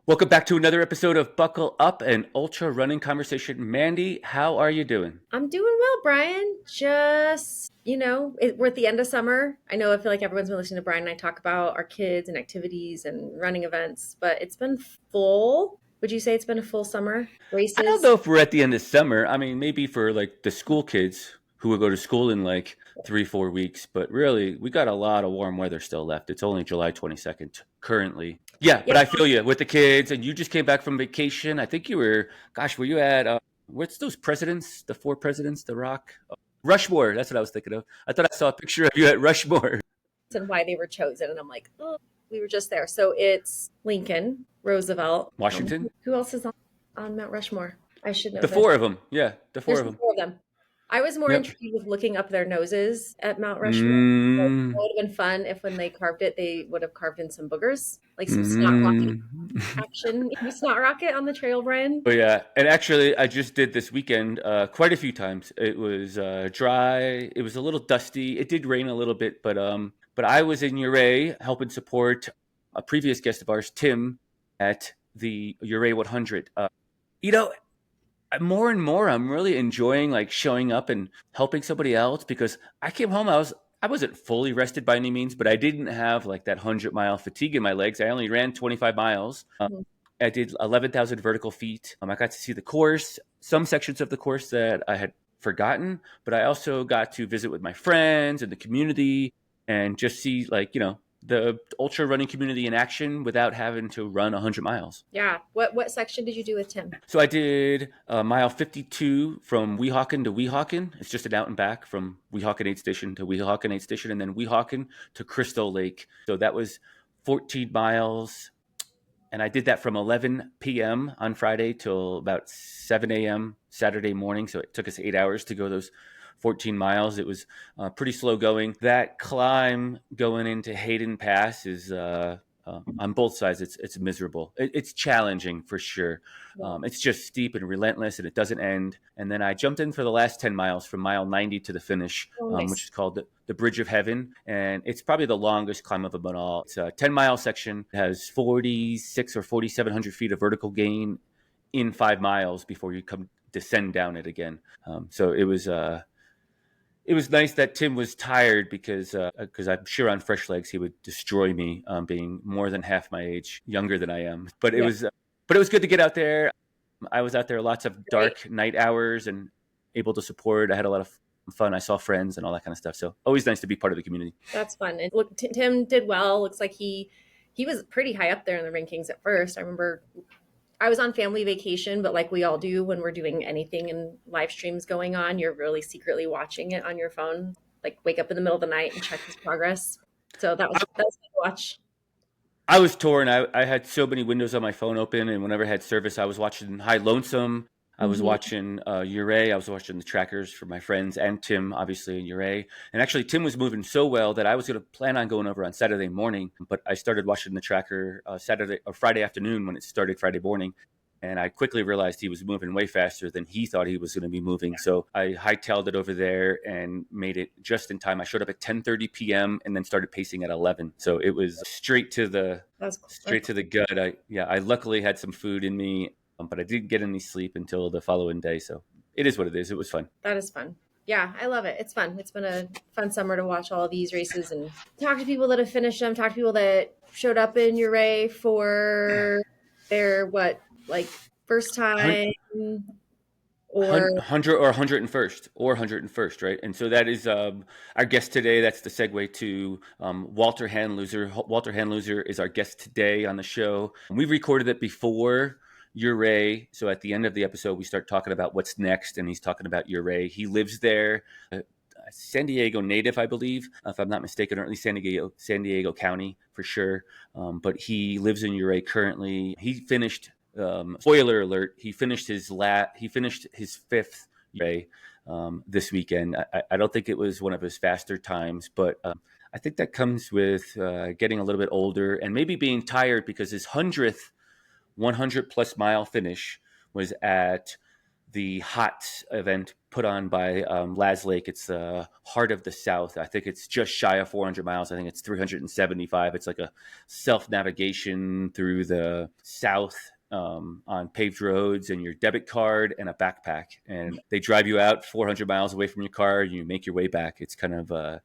Welcome back to another episode of Buckle Up, an ultra running conversation. Mandy, how are you doing? I'm doing well, Brian. We're at the end of summer. I feel like everyone's been listening to Brian and I talk about our kids and activities and running events, but it's been full. Would you say it's been a full summer? I don't Races? know if we're at the end of summer. I mean, maybe for like the school kids who will go to school in like 3, 4 weeks, but really, we got a lot of warm weather still left. It's only July 22nd currently. Yeah, Yeah. but I feel you with the kids, and you just came back from vacation. I think you were, gosh, were you at, what's those presidents, the four presidents, The Rock? Rushmore, that's what I was thinking of. I thought I saw a picture of you at Rushmore. And why they were chosen. And I'm like, oh, we were just there. So it's Lincoln, Roosevelt. Washington? Who else is on Mount Rushmore? I should know The this. four of them. Yeah, the four There's of them. four of them. I was more Yep. intrigued with looking up their noses at Mount Rushmore. So it Mm, would have been fun if when they carved it, they would have carved in some boogers, like some snot rocket mm. action. Snot rocket on the trail, Brian. But yeah, and actually, I just did this weekend quite a few times. It was dry. It was a little dusty. It did rain a little bit, but I was in Uray helping support a previous guest of ours, Tim, at the Uray 100. You know, more and more, I'm really enjoying like showing up and helping somebody else because I came home. I wasn't fully rested by any means, but I didn't have like that 100-mile fatigue in my legs. I only ran 25 miles. Mhm. I did 11,000 vertical feet. I got to see the course, some sections of the course that I had forgotten, but I also got to visit with my friends and the community and just see the ultra running community in action without having to run 100 miles. Yeah. What section did you do with Tim? So I did mile 52 from Weehawken to Weehawken. It's just an out and back from Weehawken 8 Station to Weehawken 8 Station and then Weehawken to Crystal Lake. So that was 14 miles. And I did that from 11 p.m. on Friday till about 7 a.m. Saturday morning. So it took us 8 hours to go those 14 miles. It was pretty slow going. That climb going into Hayden Pass is on both sides. It's miserable. It's challenging for sure. Yeah. It's just steep and relentless, and it doesn't end. And then I jumped in for the last 10 miles from mile 90 to the finish, Oh, which nice. is called the Bridge of Heaven. And it's probably the longest climb of them all. It's a 10-mile section. It has 46 or 4,700 feet of vertical gain in 5 miles before you come descend down it again. So it was nice that Tim was tired because I'm sure on fresh legs he would destroy me, being more than half my age, younger than I am. Yeah. But it was good to get out there. I was out there lots of Great. dark night hours and able to support. I had a lot of fun. I saw friends and all that kind of stuff. So always nice to be part of the community. That's fun. And look, Tim did well. Looks like he was pretty high up there in the rankings at first. I remember I was on family vacation, but like we all do when we're doing anything and live streams going on, you're really secretly watching it on your phone. Like wake up in the middle of the night and check his progress. So that was fun to watch. I was torn. I had so many windows on my phone open, and whenever I had service, I was watching High Lonesome. I was Mhm. watching Uray. I was watching the trackers for my friends and Tim, obviously, in Uray. And actually, Tim was moving so well that I was going to plan on going over on Saturday morning, but I started watching the tracker Saturday or Friday afternoon when it started Friday morning. And I quickly realized he was moving way faster than he thought he was going to be moving. So I hightailed it over there and made it just in time. I showed up at 10:30 p.m. and then started pacing at 11. So it was That's cool. straight to the gut. I luckily had some food in me, but I didn't get any sleep until the following day. So it is what it is. It was fun. That is fun. Yeah, I love it. It's fun. It's been a fun summer to watch all of these races and talk to people that have finished them, talk to people that showed up in Uray for their like first time or 100 or 101st or 101st, right? And so that is our guest today. That's the segue to Walter Handloser. Walter Handloser is our guest today on the show. We've recorded it before Uray. So at the end of the episode, we start talking about what's next, and he's talking about Uray. He lives there. San Diego native, I believe, if I'm not mistaken, or at least San Diego County for sure. But he lives in Uray currently. He finished. Spoiler alert: he finished his fifth Uray this weekend. I don't think it was one of his faster times, but I think that comes with getting a little bit older and maybe being tired because his 100th 100 plus mile finish was at the HOTS event put on by Laz Lake. It's the Heart of the South. I think it's just shy of 400 miles. I think it's 375. It's like a self-navigation through the South on paved roads, and your debit card and a backpack. And they drive you out 400 miles away from your car, and you make your way back. It's kind of a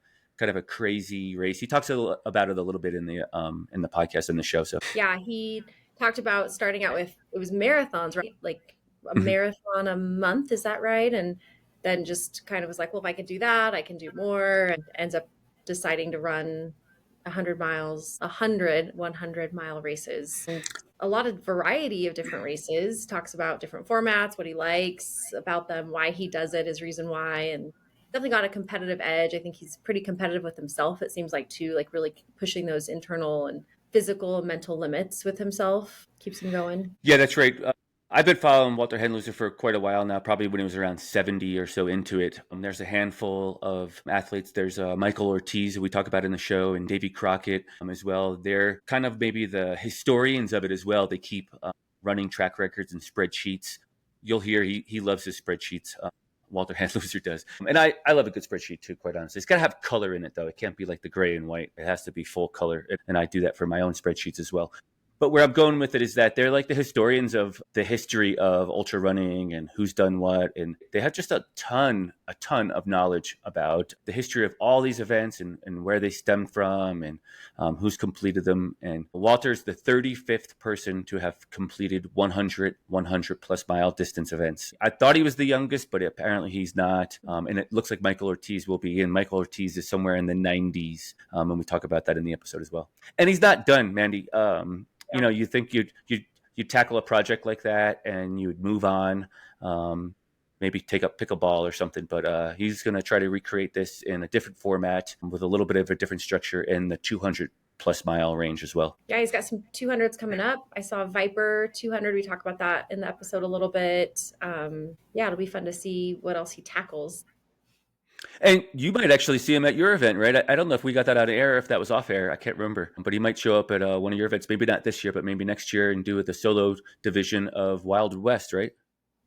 crazy race. He talks about it a little bit in the podcast and the show. So Yeah, he talked about starting out with, it was marathons, right? Like a Mhm. marathon a month, is that right? And then just kind of was like, well, if I can do that, I can do more. And ends up deciding to run 100 miles, 100 mile races, and a lot of variety of different races. Talks about different formats, what he likes about them, why he does it, his reason why, and definitely got a competitive edge. I think he's pretty competitive with himself, it seems like, too, like really pushing those internal and physical and mental limits with himself, keeps him going. yeah, that's right. I've been following Walter Handloser for quite a while now, probably when he was around 70 or so into it. There's a handful of athletes. There's Michael Ortiz, who we talk about in the show, and Davy Crockett as well. They're kind of maybe the historians of it as well. They keep running track records and spreadsheets. You'll hear he loves his spreadsheets. Walter Handloser does. And I love a good spreadsheet too, quite honestly. It's got to have color in it, though. It can't be like the gray and white. It has to be full color. And I do that for my own spreadsheets as well. But where I'm going with it is that they're like the historians of the history of ultra running and who's done what. And they have just a ton of knowledge about the history of all these events and where they stem from and who's completed them. And Walter's the 35th person to have completed 100 plus mile distance events. I thought he was the youngest, but apparently he's not. And it looks like Michael Ortiz will be. And Michael Ortiz is somewhere in the 90s. And we talk about that in the episode as well. And he's not done, Mandy. You think you'd tackle a project like that and you would move on, maybe take up pickleball or something. But he's going to try to recreate this in a different format with a little bit of a different structure in the 200 plus mile range as well. Yeah, he's got some 200s coming up. I saw Viper 200. We talk about that in the episode a little bit. Yeah, it'll be fun to see what else he tackles. And you might actually see him at your event, right? I don't know if we got that out of air, if that was off air. I can't remember. But he might show up at one of your events, maybe not this year, but maybe next year, and do the solo division of Wild West, right?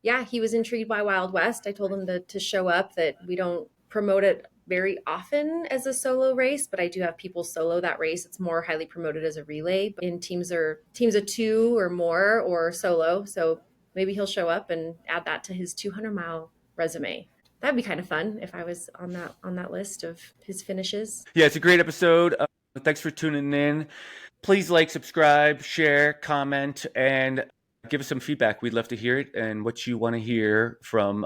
Yeah, he was intrigued by Wild West. I told him to show up, that we don't promote it very often as a solo race, but I do have people solo that race. It's more highly promoted as a relay in teams of two or more, or solo. So maybe he'll show up and add that to his 200-mile resume. That'd be kind of fun if I was on that list of his finishes. Yeah, it's a great episode. Thanks for tuning in. Please like, subscribe, share, comment, and give us some feedback. We'd love to hear it and what you want to hear from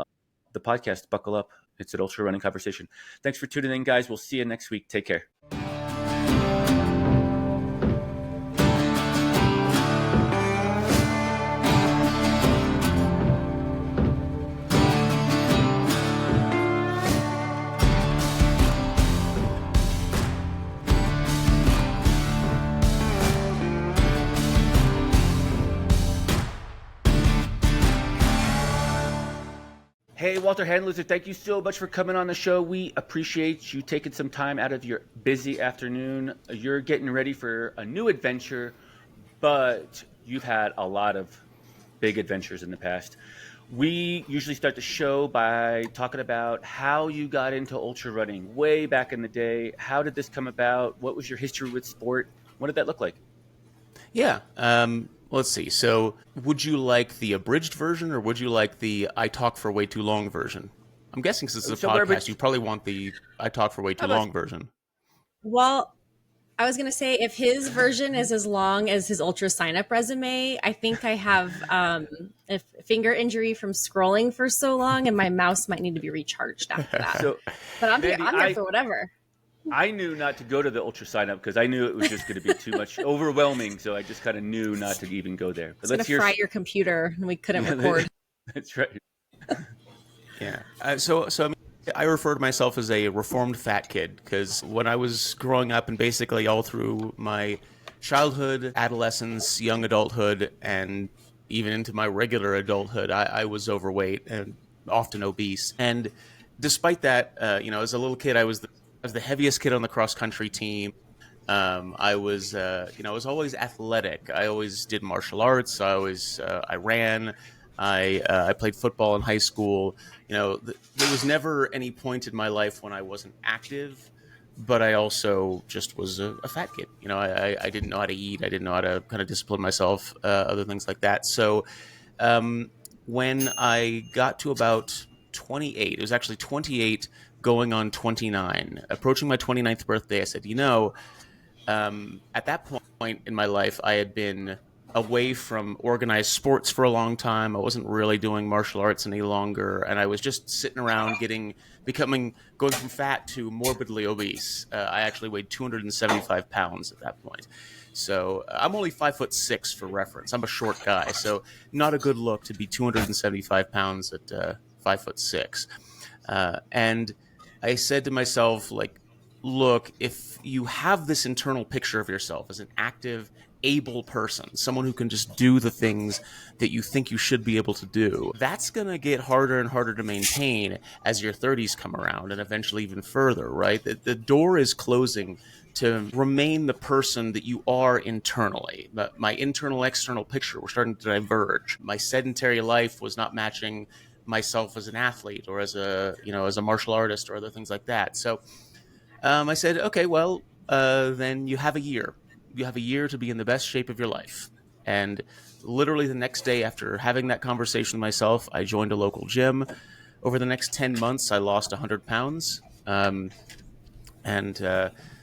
the podcast. Buckle up. It's an Ultrarunning Conversation. Thanks for tuning in, guys. We'll see you next week. Take care. Hey, Walter Handloser, thank you so much for coming on the show. We appreciate you taking some time out of your busy afternoon. You're getting ready for a new adventure, but you've had a lot of big adventures in the past. We usually start the show by talking about how you got into ultra running way back in the day. How did this come about? What was your history with sport? What did that look like? Yeah. Let's see. So, would you like the abridged version, or would you like the I talk for way too long version? I'm guessing since it's a podcast, you probably want the I talk for way too long version. Well, I was going to say, if his version is as long as his ultra sign up resume, I think I have a finger injury from scrolling for so long, and my mouse might need to be recharged after that. But I'm there for whatever. I knew not to go to the ultra sign up because I knew it was just going to be too much overwhelming. So I just kind of knew not to even go there. But it's going to fry your computer, and we couldn't record. That's right. Yeah. So I mean, I refer to myself as a reformed fat kid because when I was growing up and basically all through my childhood, adolescence, young adulthood, and even into my regular adulthood, I was overweight and often obese. And despite that, as a little kid, I was the heaviest kid on the cross country team. I was always athletic. I always did martial arts. I ran. I played football in high school. There was never any point in my life when I wasn't active, but I also just was a fat kid. I didn't know how to eat. I didn't know how to kind of discipline myself, other things like that. So um, when I got to about 28, it was actually 28 going on 29, approaching my 29th birthday, I said, at that point in my life, I had been away from organized sports for a long time. I wasn't really doing martial arts any longer, and I was just sitting around going from fat to morbidly obese. I actually weighed 275 pounds at that point. So I'm only 5'6" for reference. I'm a short guy, so not a good look to be 275 pounds at 5'6". And I said to myself, like, look, if you have this internal picture of yourself as an active, able person, someone who can just do the things that you think you should be able to do, that's going to get harder and harder to maintain as your 30s come around and eventually even further, right? The door is closing to remain the person that you are internally. My internal external picture were starting to diverge. My sedentary life was not matching myself as an athlete or as a martial artist or other things like that. So I said, okay, well, then you have a year. You have a year to be in the best shape of your life. And literally the next day after having that conversation with myself, I joined a local gym. Over the next 10 months, I lost 100 pounds. And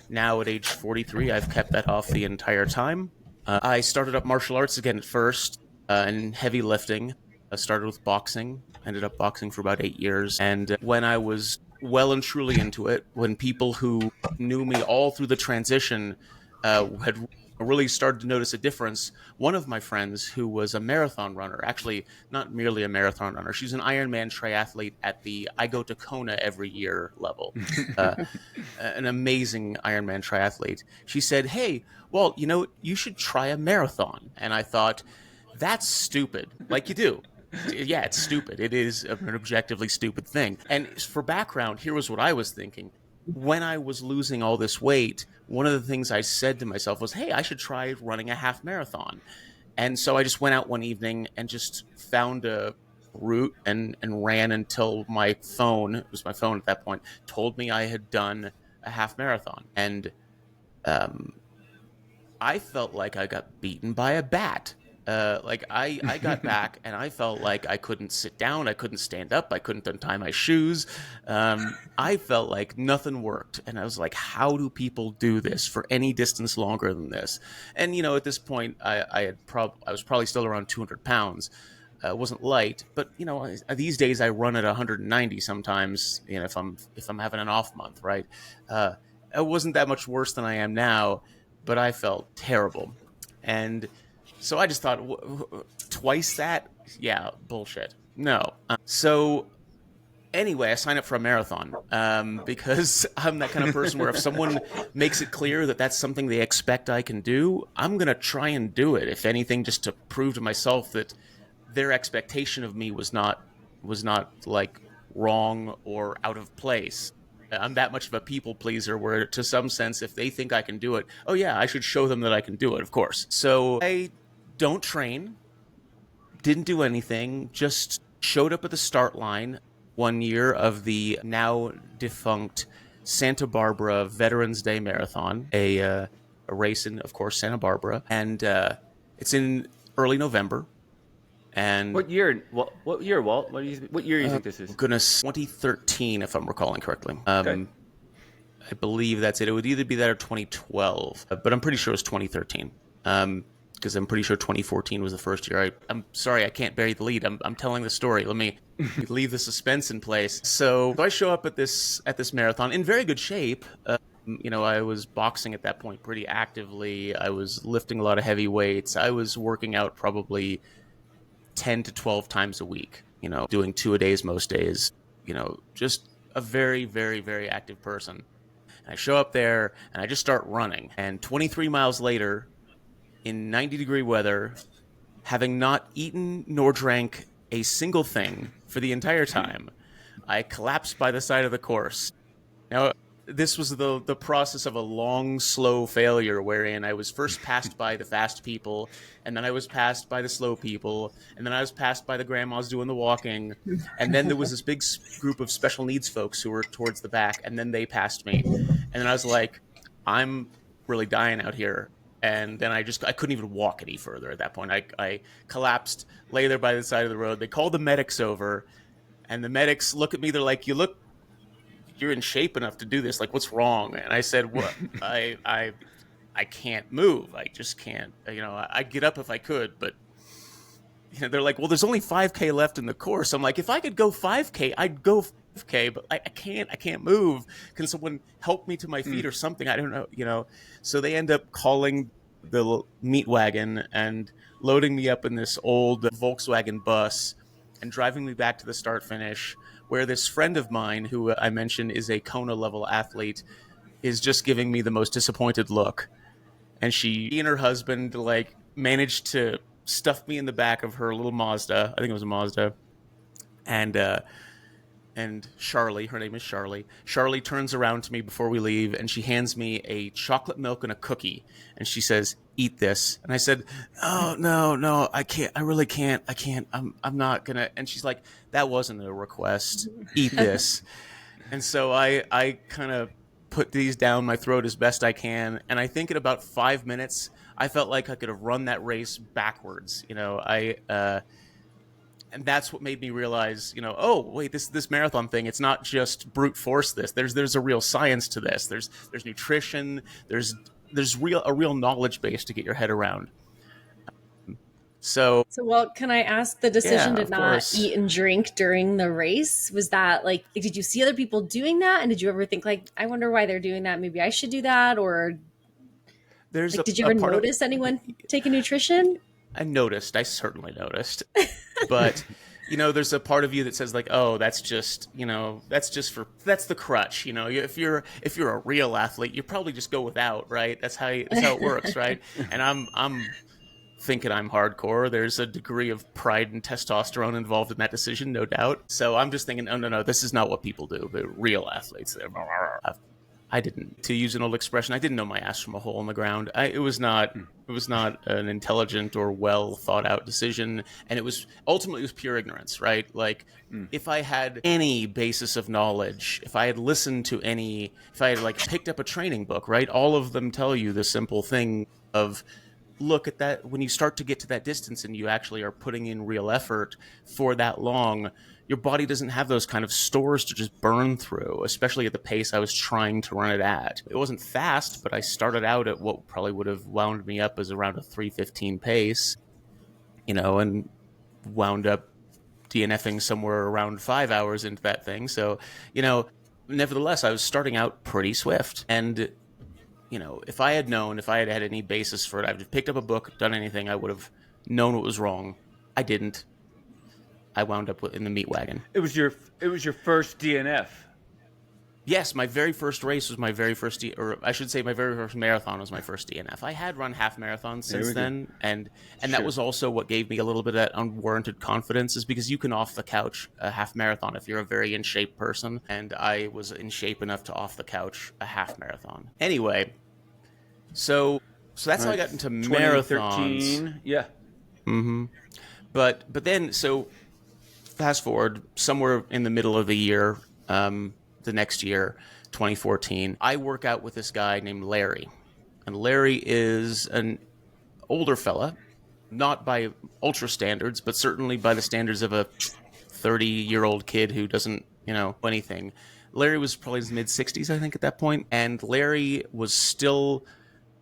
now at age 43, I've kept that off the entire time. I started up martial arts again at first, and heavy lifting. I started with boxing, ended up boxing for about 8 years. And when I was well and truly into it, when people who knew me all through the transition had really started to notice a difference, one of my friends who was a marathon runner, actually not merely a marathon runner, she's an Ironman triathlete at the I go to Kona every year level. Uh, an amazing Ironman triathlete. She said, "Hey, well, you should try a marathon." And I thought, that's stupid. Like you do. Yeah, it's stupid. It is an objectively stupid thing. And for background, here was what I was thinking. When I was losing all this weight, one of the things I said to myself was, hey, I should try running a half marathon. And so I just went out one evening and just found a route and ran until my phone, it was my phone at that point, told me I had done a half marathon. And um, I felt like I got beaten by a bat. I got back and I felt like I couldn't sit down, I couldn't stand up, I couldn't untie my shoes. I felt like nothing worked, and I was like, "How do people do this for any distance longer than this?" And at this point, I was probably still around 200 pounds. It wasn't light, but these days I run at 190 sometimes. If I'm having an off month, right? It wasn't that much worse than I am now, but I felt terrible. And so I just thought, twice that? Yeah, bullshit. No. So anyway, I signed up for a marathon because I'm that kind of person where if someone makes it clear that that's something they expect I can do, I'm going to try and do it. If anything, just to prove to myself that their expectation of me was not like wrong or out of place. I'm that much of a people pleaser where, to some sense, if they think I can do it, oh yeah, I should show them that I can do it, of course. So I don't train, didn't do anything, just showed up at the start line one year of the now defunct Santa Barbara Veterans Day Marathon, a race in, of course, Santa Barbara. And it's in early November. And What year? What year, Walt? What year do you think this is? goodness, 2013, if I'm recalling correctly. Okay. I believe that's it. It would either be that or 2012, but I'm pretty sure it was 2013. Because I'm pretty sure 2014 was the first year. I'm sorry, I can't bury the lead. I'm telling the story. Let me leave the suspense in place. So I show up at this marathon in very good shape. I was boxing at that point pretty actively. I was lifting a lot of heavy weights. I was working out probably 10 to 12 times a week, doing 2 a days most days, just a very, very, very active person. And I show up there and I just start running. And 23 miles later, in 90-degree weather, having not eaten nor drank a single thing for the entire time, I collapsed by the side of the course. Now, this was the process of a long, slow failure wherein I was first passed by the fast people, and then I was passed by the slow people, and then I was passed by the grandmas doing the walking, and then there was this big group of special needs folks who were towards the back, and then they passed me, and then I was like, I'm really dying out here. And then I couldn't even walk any further at that point. I collapsed, lay there by the side of the road. They called the medics over, and the medics look at me. They're like, you're in shape enough to do this. Like, what's wrong? And I said, what? I can't move. I just can't. I'd get up if I could, but they're like, well, there's only 5K left in the course. I'm like, if I could go 5K, I'd go 5K, but I can't move. Can someone help me to my feet or something? I don't know. So they end up calling the meat wagon and loading me up in this old Volkswagen bus and driving me back to the start finish, where this friend of mine, who I mentioned is a Kona level athlete, is just giving me the most disappointed look. And she and her husband managed to stuff me in the back of her little Mazda. I think it was a Mazda. And Charlie, her name is Charlie. Charlie turns around to me before we leave, and she hands me a chocolate milk and a cookie. And she says, eat this. And I said, oh, no, I can't. I really can't. I can't. I'm not going to. And she's like, that wasn't a request. Eat this. And so I kind of put these down my throat as best I can. And I think in about 5 minutes, I felt like I could have run that race backwards. And that's what made me realize, oh wait, this marathon thing, it's not just brute force. There's a real science to this. There's nutrition. There's a real knowledge base to get your head around. So well, can I ask, the decision to not course. eat and drink during the race, was that did you see other people doing that, and did you ever think I wonder why they're doing that? Maybe I should do that, or did you ever notice anyone taking nutrition? I certainly noticed, but there's a part of you that says oh, that's the crutch. If you're a real athlete, you probably just go without, right? That's how it works, right? And I'm thinking I'm hardcore. There's a degree of pride and testosterone involved in that decision, no doubt. So I'm just thinking, no, this is not what people do. They're real athletes. I didn't, to use an old expression, I didn't know my ass from a hole in the ground. It was not an intelligent or well thought out decision, and it was pure ignorance, right? If I had any basis of knowledge, if I had listened to if I had picked up a training book, right? All of them tell you the simple thing of, look at that, when you start to get to that distance and you actually are putting in real effort for that long, your body doesn't have those kind of stores to just burn through, especially at the pace I was trying to run it at. It wasn't fast, but I started out at what probably would have wound me up as around a 3:15 pace, and wound up DNFing somewhere around 5 hours into that thing. So, nevertheless, I was starting out pretty swift. And, if I had had any basis for it, I'd have picked up a book, done anything, I would have known what was wrong. I didn't. I wound up in the meat wagon. It was your first DNF. Yes, my very first race was my very first, or I should say my very first marathon was my first DNF. I had run half marathons since then, and that was also what gave me a little bit of that unwarranted confidence, is because you can off the couch a half marathon if you're a very in shape person, and I was in shape enough to off the couch a half marathon. Anyway, so that's how I got into marathons. Yeah. Mm-hmm. But then, so fast forward somewhere in the middle of the year, the next year, 2014, I work out with this guy named Larry. And Larry is an older fella, not by ultra standards, but certainly by the standards of a 30-year-old kid who doesn't, know anything. Larry was probably in his mid-60s, I think, at that point. And Larry was still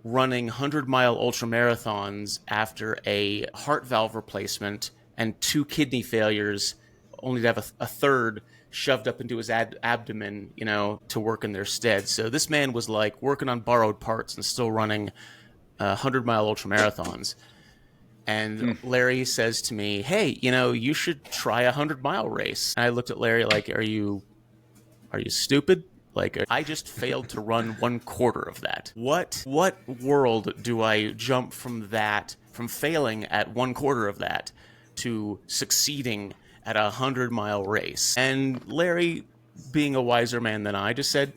running 100-mile ultra marathons after a heart valve replacement and 2 kidney failures, only to have a third shoved up into his abdomen, to work in their stead. So this man was working on borrowed parts and still running 100-mile ultra marathons. And Larry says to me, hey, you should try a 100-mile race. And I looked at Larry are you stupid? I just failed to run 1/4 of that. What world do I jump from failing at 1/4 of that to succeeding at a 100-mile race? And Larry, being a wiser man than I, just said,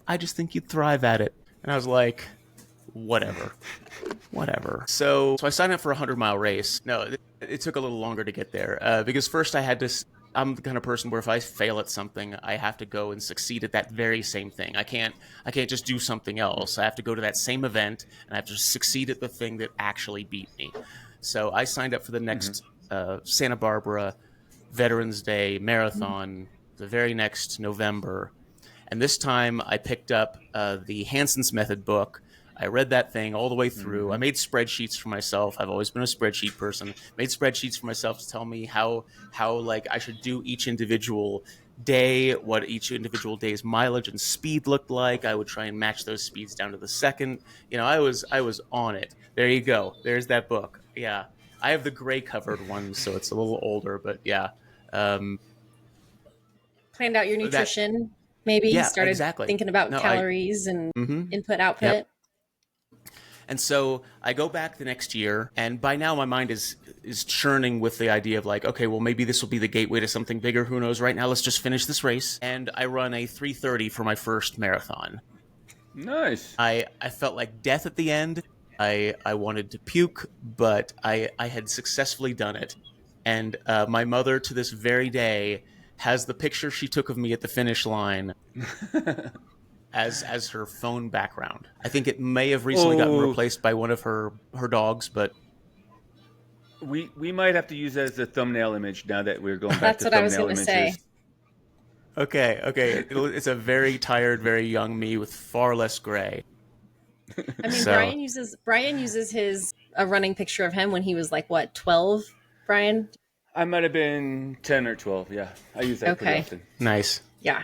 I just think you'd thrive at it. And I was like, whatever. So I signed up for a 100-mile race. No, it took a little longer to get there because first I had to. I'm the kind of person where if I fail at something, I have to go and succeed at that very same thing. I can't just do something else. I have to go to that same event and I have to succeed at the thing that actually beat me. So I signed up for the next Santa Barbara Veterans Day Marathon the very next November. And this time I picked up the Hanson's Method book. I read that thing all the way through. I made spreadsheets for myself. I've always been a spreadsheet person. Made spreadsheets for myself to tell me how like I should do each individual day, what each individual day's mileage and speed looked like. I would try and match those speeds down to the second. I was on it. There you go. There's that book. Yeah. I have the gray covered one, so it's a little older, but yeah. Planned out your nutrition, maybe. Yeah, started exactly. thinking about calories and input output. Yep. And so I go back the next year, and by now my mind is churning with the idea of like, okay, well, maybe this will be the gateway to something bigger. Who knows? Right now, let's just finish this race. And I run a 3:30 for my first marathon. Nice. I felt like death at the end. I wanted to puke, but I had successfully done it. And my mother, to this very day, has the picture she took of me at the finish line as her phone background. I think it may have recently gotten replaced by one of her dogs, but we might have to use that as a thumbnail image now that we're going back to thumbnail images. That's what I was going to say. Okay. It's a very tired, very young me with far less gray. I mean, Brian uses his a running picture of him when he was like what, 12, Brian? I might have been 10 or 12. Yeah, I use that pretty often. Nice. Yeah.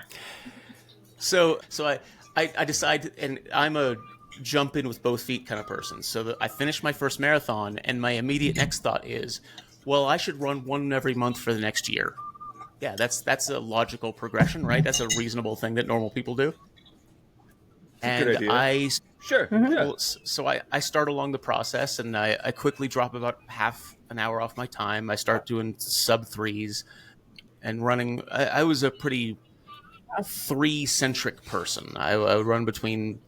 So I decide, and I'm a jump in with both feet kind of person. So I finished my first marathon, and my immediate next thought is, well, I should run one every month for the next year. Yeah, that's a logical progression, right? That's a reasonable thing that normal people do. And good idea. Sure. Well, so I start along the process, and I quickly drop about half an hour off my time. I start doing sub-3s and running. I was a pretty 3-centric person. I would run between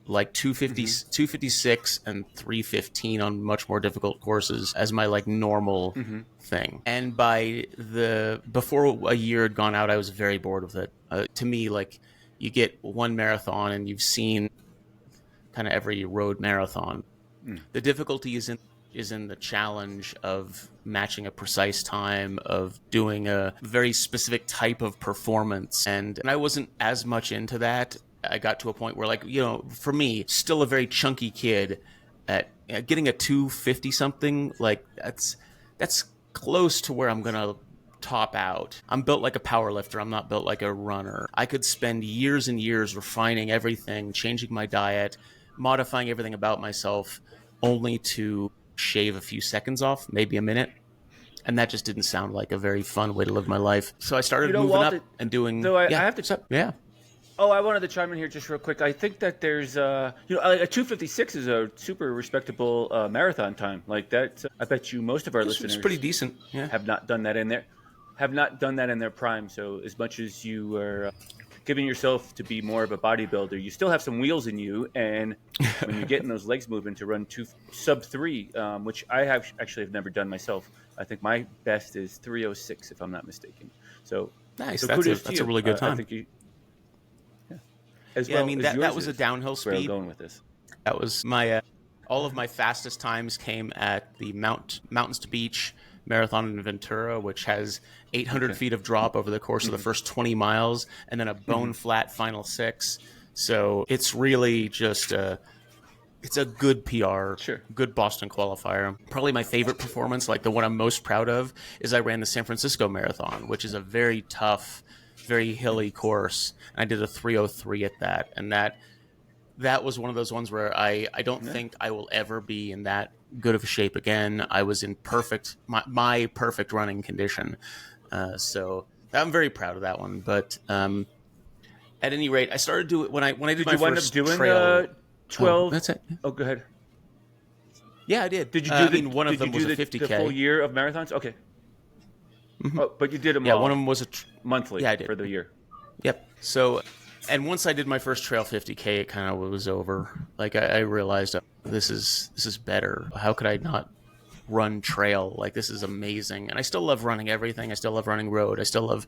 like 256 and 315 on much more difficult courses as my like normal thing. And before a year had gone out, I was very bored with it. To me, like, you get one marathon and you've seen kind of every road marathon. The difficulty is in the challenge of matching a precise time, of doing a very specific type of performance. And I wasn't as much into that. I got to a point where, like, for me, still a very chunky kid, at getting a 250 something, like that's close to where I'm going to top out. I'm built like a power lifter. I'm not built like a runner. I could spend years and years refining everything, changing my diet, modifying everything about myself, only to shave a few seconds off, maybe a minute. And that just didn't sound like a very fun way to live my life. So I started moving up and doing... So I have to... Yeah. Oh, I wanted to chime in here just real quick. I think that there's, a 256 is a super respectable marathon time. Like that, I bet you most of our listeners... It's pretty decent. Yeah. Have not done that in their prime. So as much as you are giving yourself to be more of a bodybuilder, you still have some wheels in you. And when you're getting those legs moving to run sub-3, which I have never done myself. I think my best is 3:06, if I'm not mistaken. So nice. So that's a really good time. I think that was a downhill speed. Where I'm going with this. That was my all of my fastest times came at the Mountains to Beach Marathon in Ventura, which has 800 feet of drop over the course of the first 20 miles, and then a bone flat final 6. So it's really just it's a good PR, good Boston qualifier. Probably my favorite performance, like the one I'm most proud of, is I ran the San Francisco Marathon, which is a very tough, very hilly course. And I did a 3:03 at that. And that was one of those ones where I don't think I will ever be in that good of a shape again. I was in my perfect running condition. So I'm very proud of that one. But at any rate, I started doing when I did my first trail. 12. That's it. Oh, go ahead. Yeah, I did. Did you do one of them was a 50K. The full year of marathons? Okay. Oh, but you did them all. Yeah, one of them was monthly. Yeah, I did. For the year. Yep. So And once I did my first trail 50K, it kind of was over. Like I realized this is better. How could I not run trail? Like, this is amazing. And I still love running everything. I still love running road. I still love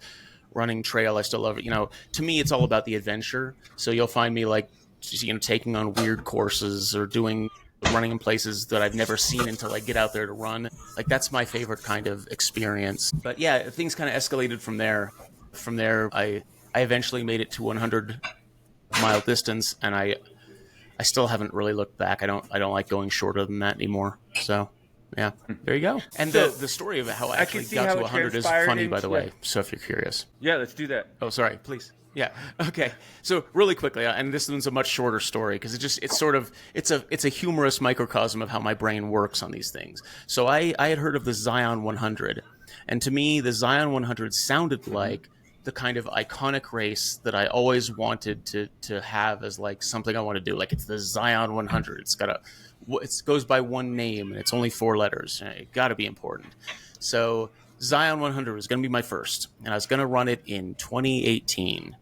running trail. I still love, to me, it's all about the adventure. So you'll find me like, taking on weird courses or running in places that I've never seen until I get out there to run. Like, that's my favorite kind of experience. But yeah, things kind of escalated from there. From there, I eventually made it to 100-mile distance, and I still haven't really looked back. I don't like going shorter than that anymore. So yeah, there you go. And So, the story of how I I actually can see got how to it 100 is transpired funny, by into- the way. yeah. So if you're curious. Yeah, let's do that. Oh, sorry, please. Yeah. Okay. So really quickly, and this one's a much shorter story because it's a humorous microcosm of how my brain works on these things. So I had heard of the Zion 100, and to me, the Zion 100 sounded like the kind of iconic race that I always wanted to have as like something I want to do. Like, it's the Zion 100. It goes by one name and it's only 4 letters. It got to be important. So Zion 100 was going to be my first, and I was going to run it in 2018.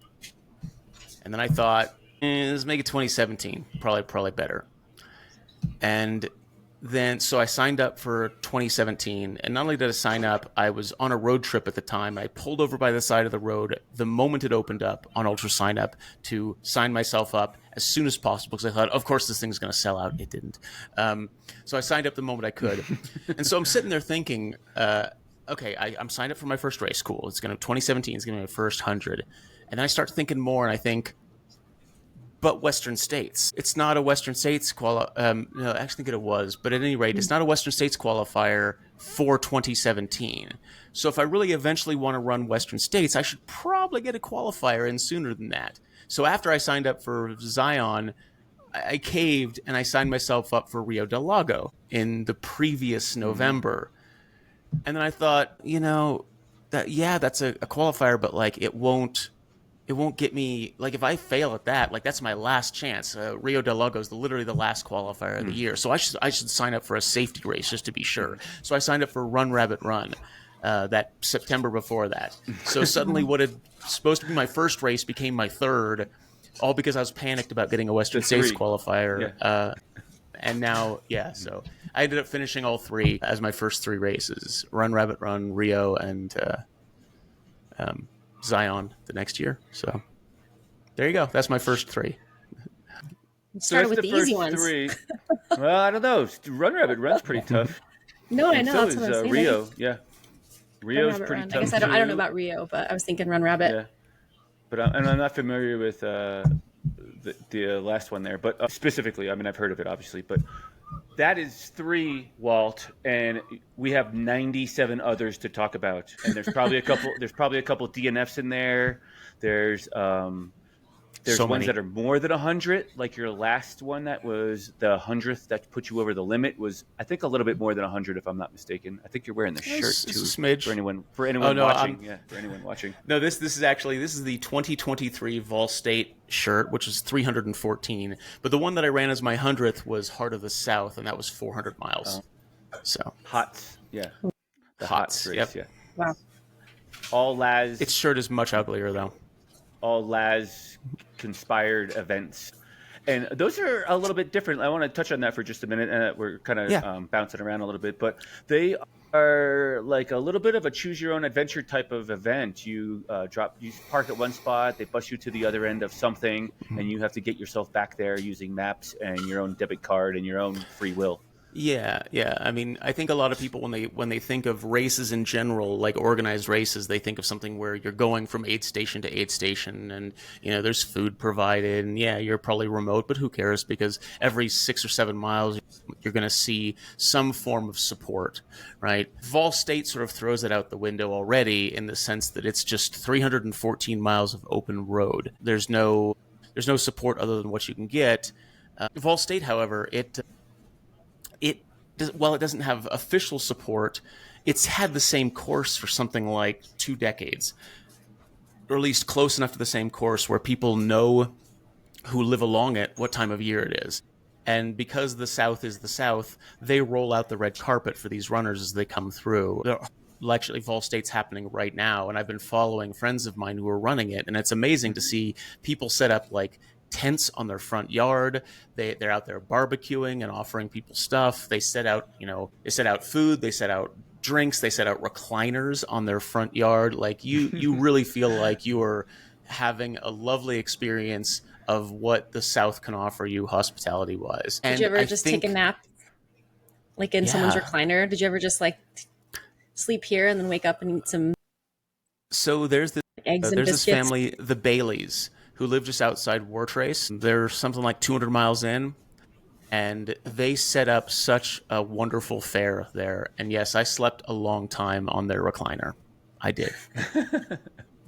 And then I thought, let's make it 2017. Probably better. And then, so I signed up for 2017. And not only did I sign up, I was on a road trip at the time. I pulled over by the side of the road the moment it opened up on Ultra Sign Up to sign myself up as soon as possible, because I thought, of course, this thing's going to sell out. It didn't. So I signed up the moment I could. And so I'm sitting there thinking, okay, I'm signed up for my first race. Cool. 2017 is going to be my first 100. And then I start thinking more, and I think, but Western States. It's not a Western States no, I actually think it was, but at any rate, it's not a Western States qualifier for 2017. So if I really eventually want to run Western States, I should probably get a qualifier in sooner than that. So after I signed up for Zion, I caved and I signed myself up for Rio del Lago in the previous November. And then I thought, that's a qualifier, but like it won't get me, like, if I fail at that, like, that's my last chance. Rio del Lago is literally the last qualifier of the year. So I should sign up for a safety race just to be sure. So I signed up for Run Rabbit Run that September before that. So suddenly what had supposed to be my first race became my third, all because I was panicked about getting a Western States qualifier. Yeah. And now, so I ended up finishing all 3 as my first 3 races: Run Rabbit Run, Rio, and Zion the next year. So there you go. That's my first 3. Started with the easy ones. 3. Well, I don't know. Run Rabbit Run's pretty tough. No, I And know. so That's what I is was saying. Rio. Yeah. Run Rio's Rabbit pretty Run. tough. I guess I don't know too. about Rio, but I was thinking Run Rabbit. Yeah. But I'm not familiar with the last one there. But specifically, I mean, I've heard of it, obviously. But that is 3, Walt, and we have 97 others to talk about. And there's probably a couple. There's probably a couple DNFs in there. There's so ones that are more than 100, like your last one that was the 100th that put you over the limit was, I think, a little bit more than 100, if I'm not mistaken. I think you're wearing the shirt too. Smidge. For anyone watching. Yeah, for anyone watching. No, this is the 2023 Vol State shirt, which is 314. But the one that I ran as my 100th was Heart of the South, and that was 400 miles. So Hots, yeah. The Hots, race, yep. yeah. Wow. All Laz. Its shirt is much uglier, though. All Laz conspired events. And those are a little bit different. I want to touch on that for just a minute. And we're kind of bouncing around a little bit. But they are like a little bit of a choose-your-own-adventure type of event. You park at one spot, they bus you to the other end of something, and you have to get yourself back there using maps and your own debit card and your own free will. Yeah. I mean, I think a lot of people, when they think of races in general, like organized races, they think of something where you're going from aid station to aid station, and there's food provided, and you're probably remote, but who cares? Because every 6 or 7 miles, you're going to see some form of support, right? Vol State sort of throws it out the window already in the sense that it's just 314 miles of open road. There's no support other than what you can get. Vol State, however, while it doesn't have official support, it's had the same course for something like 2 decades, or at least close enough to the same course where people know who live along it what time of year it is. And because the South is the South, they roll out the red carpet for these runners as they come through. There are actually Vol State's happening right now, and I've been following friends of mine who are running it, and it's amazing to see people set up like tents on their front yard. They're out there barbecuing and offering people stuff. They set out, they set out food, they set out drinks, they set out recliners on their front yard. Like you really feel like you are having a lovely experience of what the South can offer you hospitality wise. Did you ever just take a nap like in someone's recliner? Did you ever just like sleep here and then wake up and eat some So there's eggs and there's biscuits? this family, the Baileys, who live just outside Wartrace. They're something like 200 miles in, and they set up such a wonderful fare there. And yes, I slept a long time on their recliner. I did.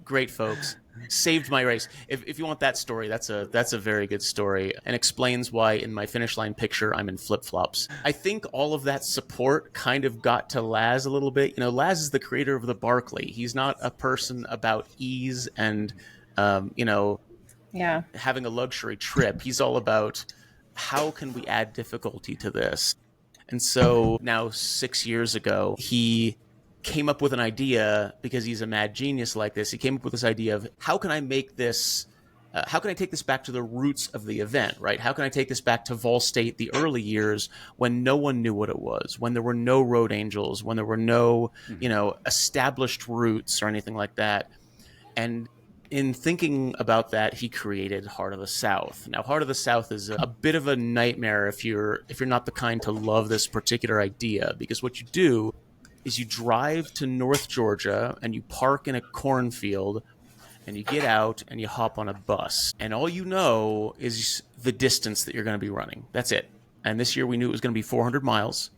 Great folks. Saved my race. If you want that story, that's a very good story, and explains why in my finish line picture I'm in flip-flops. I think all of that support kind of got to Laz a little bit. Laz is the creator of the Barkley. He's not a person about ease and having a luxury trip. He's all about how can we add difficulty to this. And so now 6 years ago, he came up with an idea, because he's a mad genius like this. He came up with this idea of how can I make this, how can I take this back to the roots of the event, right? How can I take this back to Vol State, the early years when no one knew what it was, when there were no road angels, when there were no, established routes or anything like that. And in thinking about that, he created Heart of the South. Now, Heart of the South is a bit of a nightmare if you're not the kind to love this particular idea, because what you do is you drive to North Georgia and you park in a cornfield and you get out and you hop on a bus. And all you know is the distance that you're going to be running. That's it. And this year we knew it was going to be 400 miles,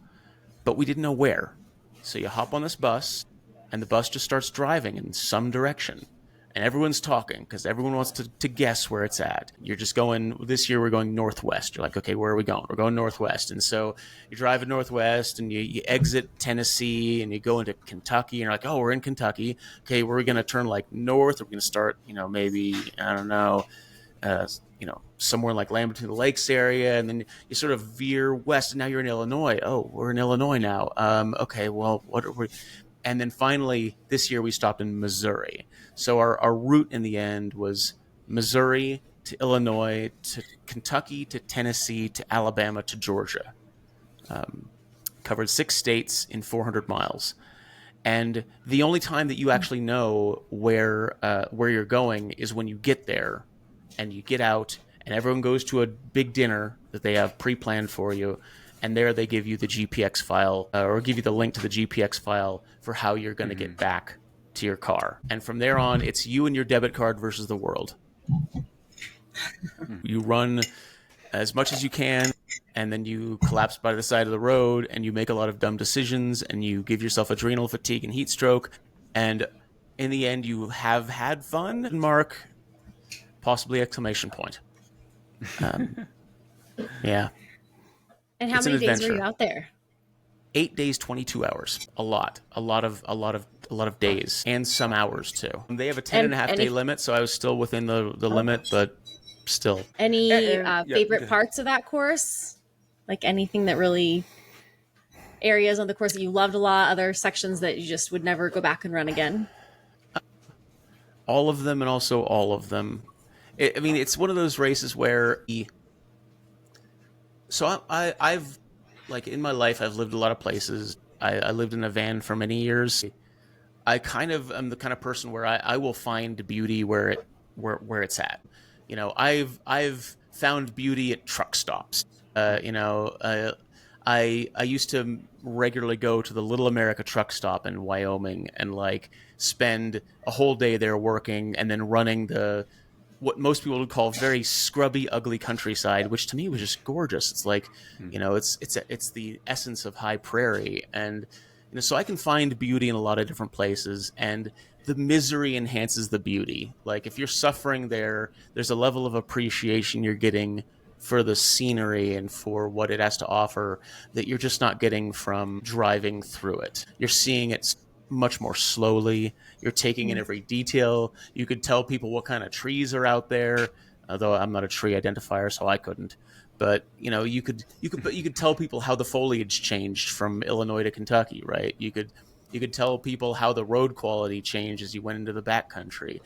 but we didn't know where. So you hop on this bus and the bus just starts driving in some direction. And everyone's talking because everyone wants to guess where it's at. You're just going, this year we're going northwest. You're like, okay, where are we going? We're going northwest. And so you're driving northwest and you exit Tennessee and you go into Kentucky. And you're like, oh, we're in Kentucky. Okay, where are we going to turn like north? We're going to start, maybe, I don't know, somewhere like Land Between the Lakes area. And then you sort of veer west. And now you're in Illinois. Oh, we're in Illinois now. Okay, well, what are we... And then finally, this year we stopped in Missouri. So our route in the end was Missouri to Illinois to Kentucky to Tennessee to Alabama to Georgia. Covered 6 states in 400 miles. And the only time that you actually know where you're going is when you get there and you get out and everyone goes to a big dinner that they have pre-planned for you. And there they give you the GPX file or give you the link to the GPX file for how you're going to get back to your car. And from there on, it's you and your debit card versus the world. You run as much as you can, and then you collapse by the side of the road, and you make a lot of dumb decisions, and you give yourself adrenal fatigue and heat stroke. And in the end, you have had fun, Mark, possibly exclamation point. Yeah. And how many days were you out there? 8 days, 22 hours. A lot of days, and some hours too. They have a 10.5 day limit, so I was still within the limit, but still. Any favorite parts of that course? Like anything that really, areas on the course that you loved a lot, other sections that you just would never go back and run again? All of them, and also all of them. It's one of those races where... So I've, like, in my life, I've lived a lot of places. I lived in a van for many years. I kind of am the kind of person where I will find beauty where it's at. I've found beauty at truck stops. I used to regularly go to the Little America truck stop in Wyoming and like spend a whole day there working and then running what most people would call very scrubby, ugly countryside, which to me was just gorgeous. It's like, it's the essence of high prairie. And, so I can find beauty in a lot of different places, and the misery enhances the beauty. Like if you're suffering there's a level of appreciation you're getting for the scenery and for what it has to offer that you're just not getting from driving through it. You're seeing it much more slowly. You're taking in every detail. You could tell people what kind of trees are out there, although I'm not a tree identifier, so I couldn't. But you could tell people how the foliage changed from Illinois to Kentucky, right? You could You could tell people how the road quality changed as you went into the backcountry.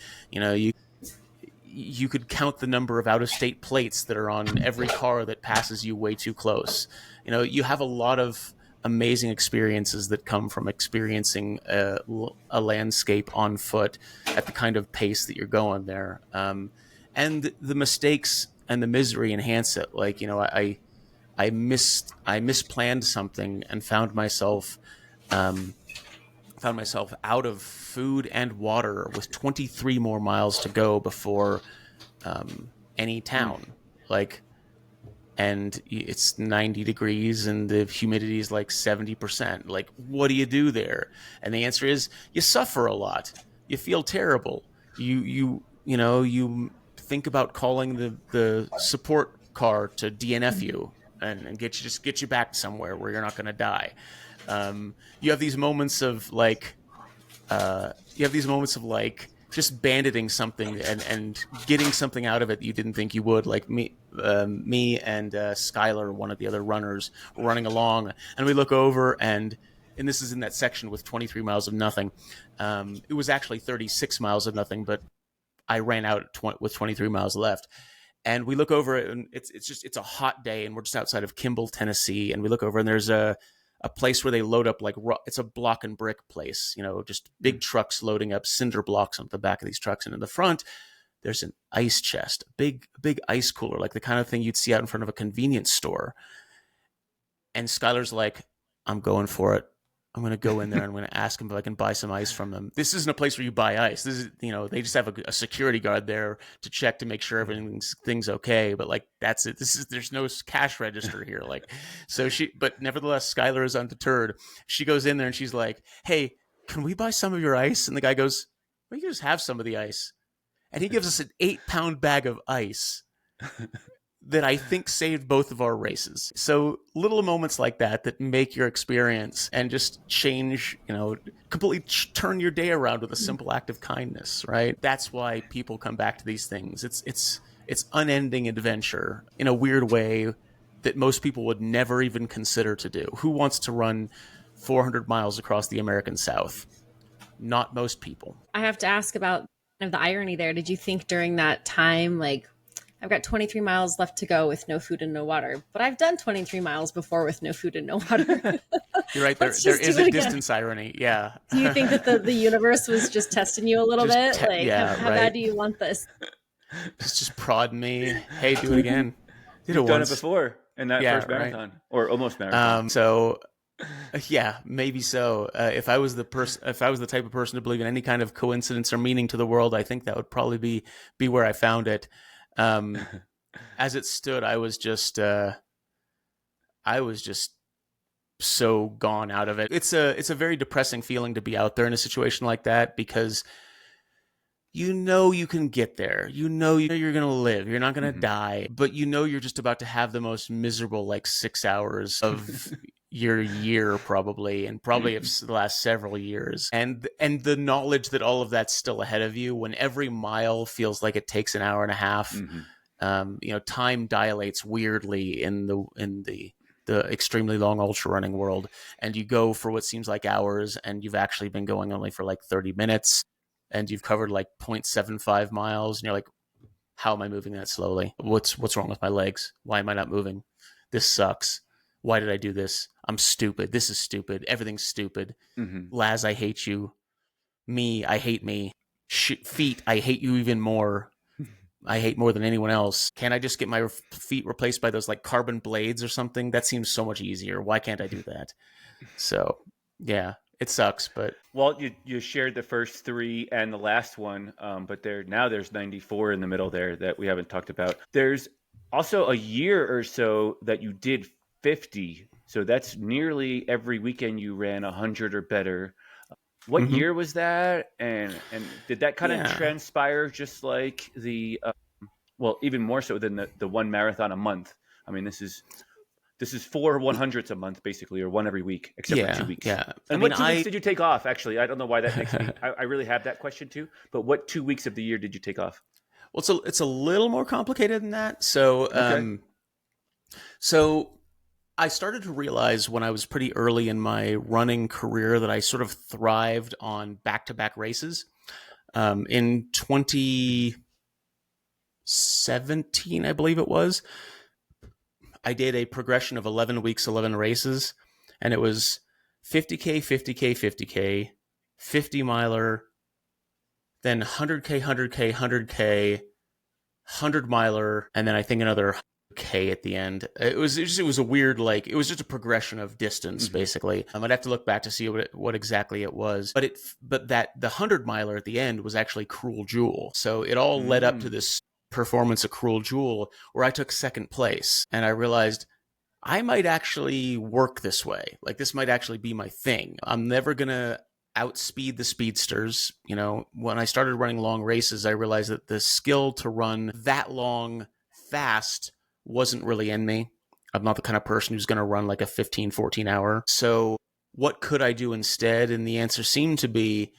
You could count the number of out-of-state plates that are on every car that passes you way too close. You have a lot of amazing experiences that come from experiencing a landscape on foot at the kind of pace that you're going there. And the mistakes and the misery enhance it. Like, I misplanned something and found myself out of food and water with 23 more miles to go before any town. And it's 90 degrees and the humidity is like 70%. Like, what do you do there? And the answer is you suffer a lot. You feel terrible. You think about calling the support car to DNF you and get you back somewhere where you're not going to die. You have these moments of like just banditing something and getting something out of it you didn't think you would. Like me and Skylar, one of the other runners, were running along, and we look over, and this is in that section with 23 miles of nothing. It was actually 36 miles of nothing, but I ran out with 23 miles left. And we look over, and it's a hot day, and we're just outside of Kimball, Tennessee, and we look over, and there's a place where they load up it's a block and brick place, just big trucks loading up cinder blocks on the back of these trucks. And in the front, there's an ice chest, a big ice cooler, like the kind of thing you'd see out in front of a convenience store. And Skylar's like, I'm going for it. I'm going to go in there and I'm going to ask them if I can buy some ice from them. This isn't a place where you buy ice. This is, they just have a security guard there to check to make sure everything's okay. But like, that's it. There's no cash register here. Like, but nevertheless, Skylar is undeterred. She goes in there and she's like, hey, can we buy some of your ice? And the guy goes, well, you can just have some of the ice. And he gives us an 8-pound bag of ice that I think saved both of our races. So little moments like that make your experience and just change, completely turn your day around with a simple act of kindness, right? That's why people come back to these things. It's unending adventure in a weird way that most people would never even consider to do. Who wants to run 400 miles across the American South? Not most people. I have to ask about the irony there. Did you think during that time, like, I've got 23 miles left to go with no food and no water, but I've done 23 miles before with no food and no water. You're right. There is a distance irony. Yeah. Do you think that the universe was just testing you a little bit? How right. bad do you want this? It's just prodding me. Hey, do it again. You've done it before in that first marathon, right? Or almost marathon. Yeah, maybe so. If I was the type of person to believe in any kind of coincidence or meaning to the world, I think that would probably be where I found it. As it stood, I was just so gone out of it. It's a very depressing feeling to be out there in a situation like that, because you can get there. You're going to live. You're not going to die, but you're just about to have the most miserable 6 hours of your year, probably of the last several years. And the knowledge that all of that's still ahead of you, when every mile feels like it takes an hour and a half. Time dilates weirdly in the extremely long ultra running world, and you go for what seems like hours, and you've actually been going only for 30 minutes, and you've covered 0.75 miles, and you're like, how am I moving that slowly? What's wrong with my legs? Why am I not moving? This sucks. Why did I do this? I'm stupid. This is stupid. Everything's stupid. Laz, I hate you. Me, I hate me. Feet, I hate you even more. I hate more than anyone else. Can't I just get my feet replaced by those carbon blades or something? That seems so much easier. Why can't I do that? So, yeah, it sucks, but... Well, you shared the first 3 and the last one, but there's 94 in the middle there that we haven't talked about. There's also a year or so that you did 50. So that's nearly every weekend you ran 100 or better. What year was that? And did that kind of transpire just like the, even more so than the one marathon a month? I mean, this is 4 100s a month, basically, or one every week, except for 2 weeks. Yeah. And what 2 weeks did you take off, actually? I don't know why that makes me... I really have that question, too. But what 2 weeks of the year did you take off? Well, it's a little more complicated than that. So, Okay. So I started to realize when I was pretty early in my running career that I sort of thrived on back-to-back races. In 2017, I believe it was, I did a progression of 11 weeks, 11 races, and it was 50K, 50K, 50K, 50 miler, then 100K, 100K, 100K, 100 miler, and then I think another K at the end. It was a weird, like, it was just a progression of distance, basically. I'd have to look back to see what exactly it was, but that the 100 miler at the end was actually Cruel Jewel. So it all led up to this performance of Cruel Jewel where I took second place, and I realized I might actually work this way. Like, this might actually be my thing. I'm never gonna outspeed the speedsters. You know, when I started running long races, I realized that the skill to run that long fast wasn't really in me. I'm not the kind of person who's going to run like a 15, 14 hour. So what could I do instead? And the answer seemed to be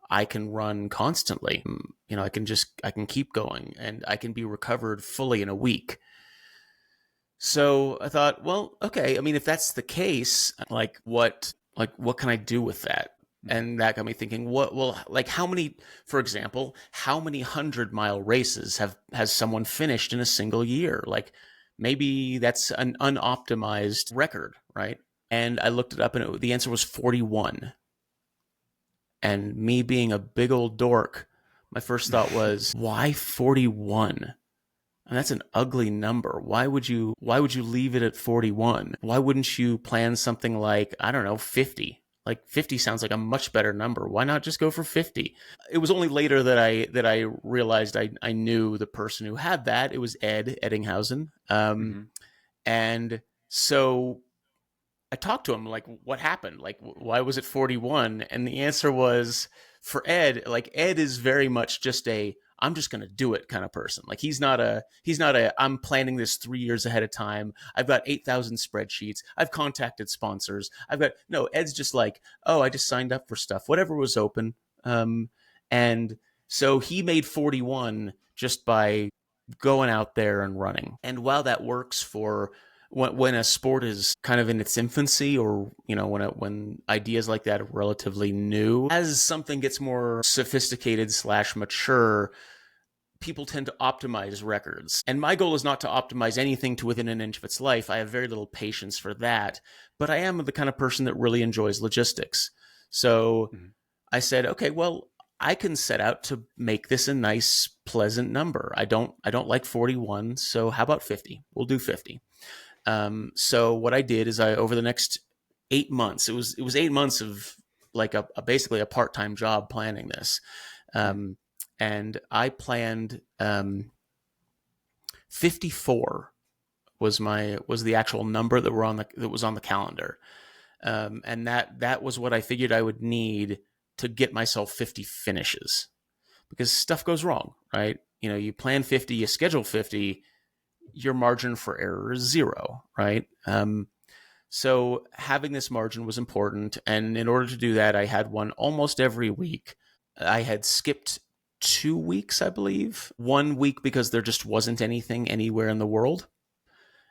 I can run constantly. You know, I can keep going and I can be recovered fully in a week. So I thought, well, okay. I mean, if that's the case, what can I do with that? And that got me thinking, for example, how many 100-mile races has someone finished in a single year? Like, maybe that's an unoptimized record, right? And I looked it up, and the answer was 41. And me being a big old dork, my first thought was, why 41? And that's an ugly number. Why would you leave it at 41? Why wouldn't you plan something like, I don't know, 50? Like 50 sounds like a much better number. Why not just go for 50? It was only later that I realized I knew the person who had that. It was Ed Eddinghausen. And so I talked to him, like, what happened? Like, why was it 41? And the answer was, for Ed, like, Ed is very much just I'm just going to do it kind of person. Like, he's not I'm planning this 3 years ahead of time. I've got 8,000 spreadsheets. I've contacted sponsors. No, Ed's just like, oh, I just signed up for stuff, whatever was open. And so he made 41 just by going out there and running. And while that works for when a sport is kind of in its infancy, or when ideas like that are relatively new, as something gets more sophisticated / mature, people tend to optimize records. And my goal is not to optimize anything to within an inch of its life. I have very little patience for that, but I am the kind of person that really enjoys logistics. So I said, okay, well, I can set out to make this a nice, pleasant number. I don't like 41, so how about 50? We'll do 50. So what I did is over the next 8 months, it was 8 months of like basically a part-time job planning this. And I planned 54 was the actual number that was on the calendar. And that was what I figured I would need to get myself 50 finishes, because stuff goes wrong, right? You know, you plan 50, you schedule 50, your margin for error is 0, right? So having this margin was important. And in order to do that, I had one almost every week. I had skipped 2 weeks, I believe. 1 week because there just wasn't anything anywhere in the world.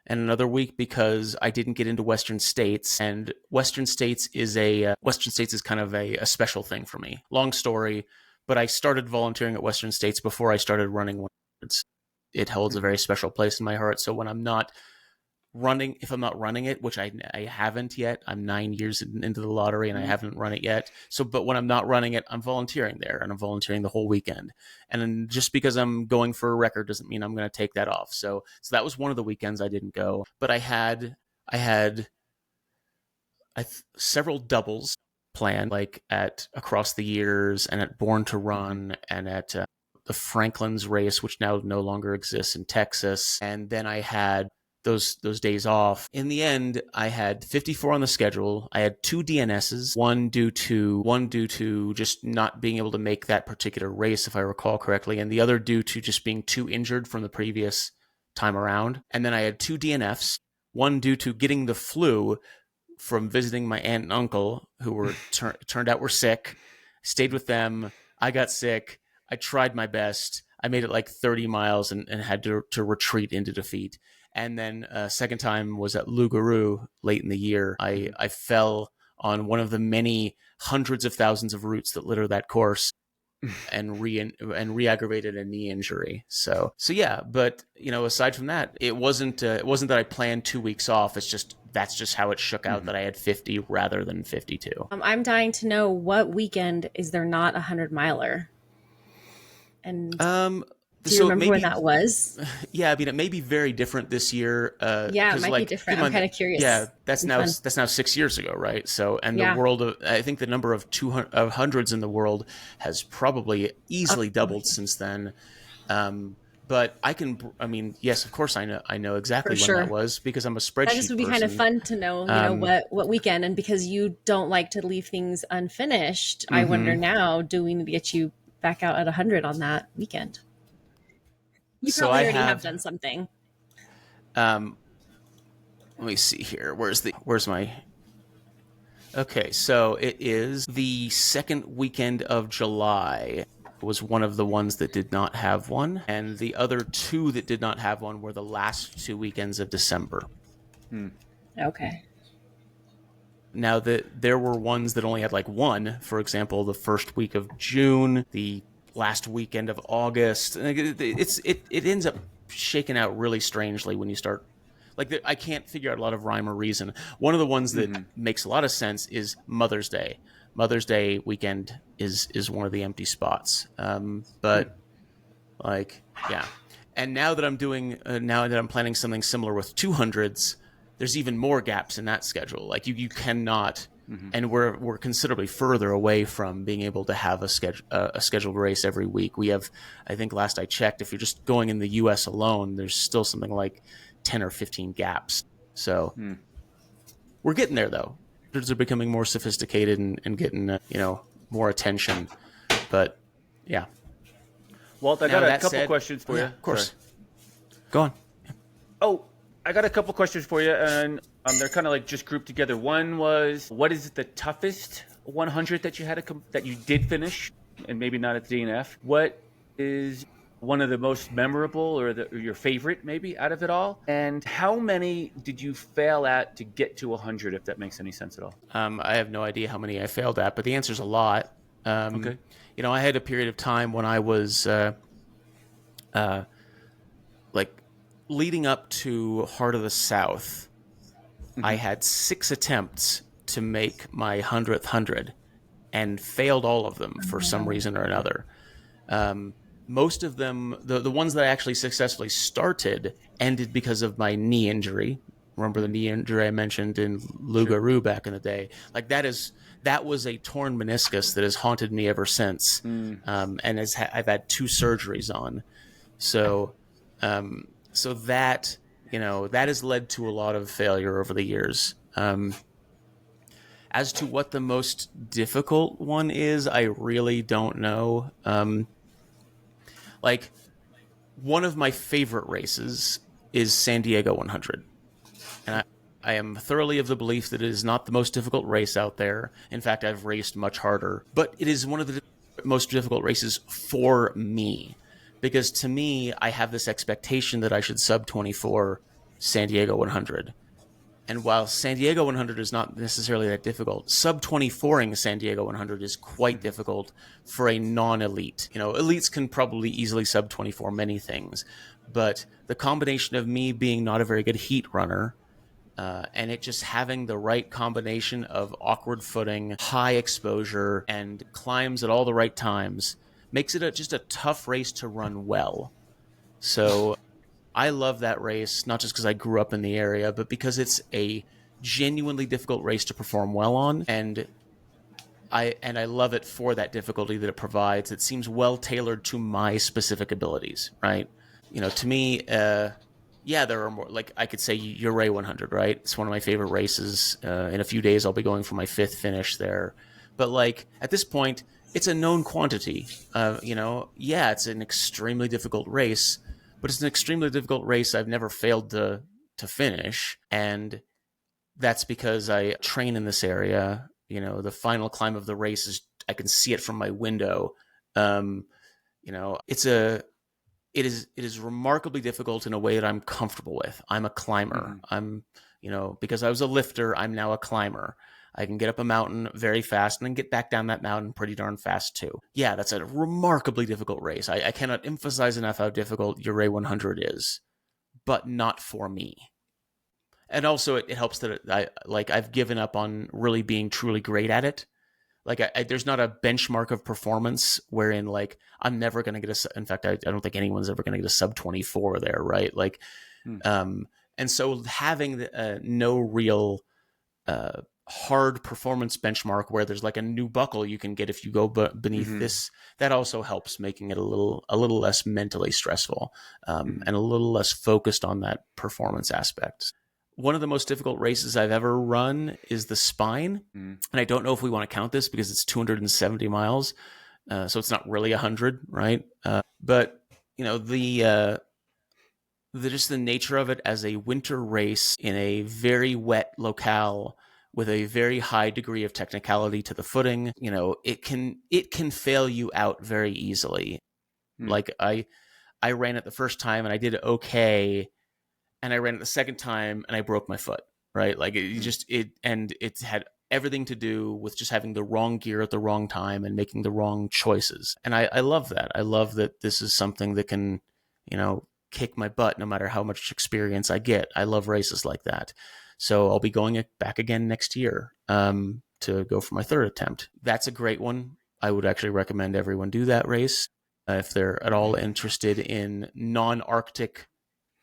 And another week because I didn't get into Western States. And Western States is kind of a special thing for me. Long story, but I started volunteering at Western States before I started running. It holds a very special place in my heart. So when I'm not running, if I'm not running it, which I haven't yet, I'm 9 years into the lottery and I haven't run it yet. So, but when I'm not running it, I'm volunteering there, and I'm volunteering the whole weekend. And then just because I'm going for a record doesn't mean I'm going to take that off. So that was one of the weekends I didn't go, but I had several doubles planned, like at Across the Years and at Born to Run and at the Franklin's race, which now no longer exists in Texas. And then I had those days off. In the end, I had 54 on the schedule. I had 2 DNSs, one due to just not being able to make that particular race, if I recall correctly, and the other due to just being too injured from the previous time around. And then I had 2 DNFs, one due to getting the flu from visiting my aunt and uncle, who were turned out were sick. Stayed with them. I got sick. I tried my best. I made it like 30 miles and had to retreat into defeat. And then second time was at Lougarou late in the year. I fell on one of the many hundreds of thousands of routes that litter that course and re-aggravated a knee injury. So yeah, but aside from that, it wasn't that I planned 2 weeks off. It's just that's just how it shook out that I had 50 rather than 52. I'm dying to know, what weekend is there not a 100-miler? And do you remember when that was? Yeah, I mean, it may be very different this year. Yeah, it might be different. I'm kind of curious. Yeah, that's now 6 years ago, right? So, and the world of, I think the number of hundreds in the world has probably easily doubled since then. But yes, of course, I know exactly when that was, because I'm a spreadsheet. That just would be kind of fun to know, what weekend. And because you don't like to leave things unfinished, I wonder now, do we need to get you back out at 100 on that weekend? You probably already have done something. Let me see here. Where's my... Okay, so it is the second weekend of July was one of the ones that did not have one. And the other two that did not have one were the last 2 weekends of December. Okay. Now, there were ones that only had like one. For example, the first week of June, the last weekend of August. It ends up shaking out really strangely when you start. Like, I can't figure out a lot of rhyme or reason. One of the ones that makes a lot of sense is Mother's Day. Mother's Day weekend is one of the empty spots. But like, yeah. And now that I'm planning something similar with 200s, there's even more gaps in that schedule. Like you cannot, and we're considerably further away from being able to have a scheduled race every week. We have, I think last I checked, if you're just going in the U.S. alone, there's still something like 10 or 15 gaps. So we're getting there, though. They're becoming more sophisticated and getting more attention. But yeah. Walt, I got a couple questions for you. Of course. Sorry. Go on. Oh, I got a couple questions for you, and they're kind of like just grouped together. One was, what is the toughest 100 that you had that you did finish, and maybe not at the DNF? What is one of the most memorable or your favorite maybe out of it all? And how many did you fail at to get to 100, if that makes any sense at all? I have no idea how many I failed at, but the answer's a lot. Okay. I had a period of time when I was like leading up to Heart of the South. I had 6 attempts to make my 100th 100 and failed all of them for some reason or another. Most of them, the ones that I actually successfully started, ended because of my knee injury. Remember the knee injury I mentioned in Lougarou back in the day? Like that was a torn meniscus that has haunted me ever since, and I've had 2 surgeries on. So that that has led to a lot of failure over the years. As to what the most difficult one is, I really don't know. Like, one of my favorite races is San Diego 100. And I am thoroughly of the belief that it is not the most difficult race out there. In fact, I've raced much harder. But it is one of the most difficult races for me. Because to me, I have this expectation that I should sub 24 San Diego 100. And while San Diego 100 is not necessarily that difficult, sub 24ing San Diego 100 is quite difficult for a non-elite. Elites can probably easily sub 24 many things, but the combination of me being not a very good heat runner, and it just having the right combination of awkward footing, high exposure, and climbs at all the right times makes it just a tough race to run well. So I love that race, not just because I grew up in the area, but because it's a genuinely difficult race to perform well on, and I love it for that difficulty that it provides. It seems well tailored to my specific abilities, right? To me, there are more. Like, I could say Uray 100, right? It's one of my favorite races. In a few days, I'll be going for my 5th finish there. But like at this point, it's a known quantity. It's an extremely difficult race. But it's an extremely difficult race I've never failed to finish. And that's because I train in this area. The final climb of the race is, I can see it from my window. It's it is remarkably difficult in a way that I'm comfortable with. I'm a climber. I'm, because I was a lifter, I'm now a climber. I can get up a mountain very fast and then get back down that mountain pretty darn fast too. Yeah, that's a remarkably difficult race. I cannot emphasize enough how difficult Ouray 100 is, but not for me. And also it helps that I've given up on really being truly great at it. Like there's not a benchmark of performance wherein like I'm never going to get in fact, I don't think anyone's ever going to get a sub 24 there. Right. Like, and so having no real, hard performance benchmark where there's like a new buckle you can get if you go beneath this, that also helps making it a little less mentally stressful, and a little less focused on that performance aspect. One of the most difficult races I've ever run is the Spine. And I don't know if we want to count this because it's 270 miles. So it's not really 100, right? But, just the nature of it as a winter race in a very wet locale with a very high degree of technicality to the footing, it can fail you out very easily. Like I ran it the first time and I did okay. And I ran it the second time and I broke my foot, right? Like it had everything to do with just having the wrong gear at the wrong time and making the wrong choices. And I love that. I love that this is something that can, kick my butt no matter how much experience I get. I love races like that. So I'll be going back again next year, to go for my third attempt. That's a great one. I would actually recommend everyone do that race. If they're at all interested in non-Arctic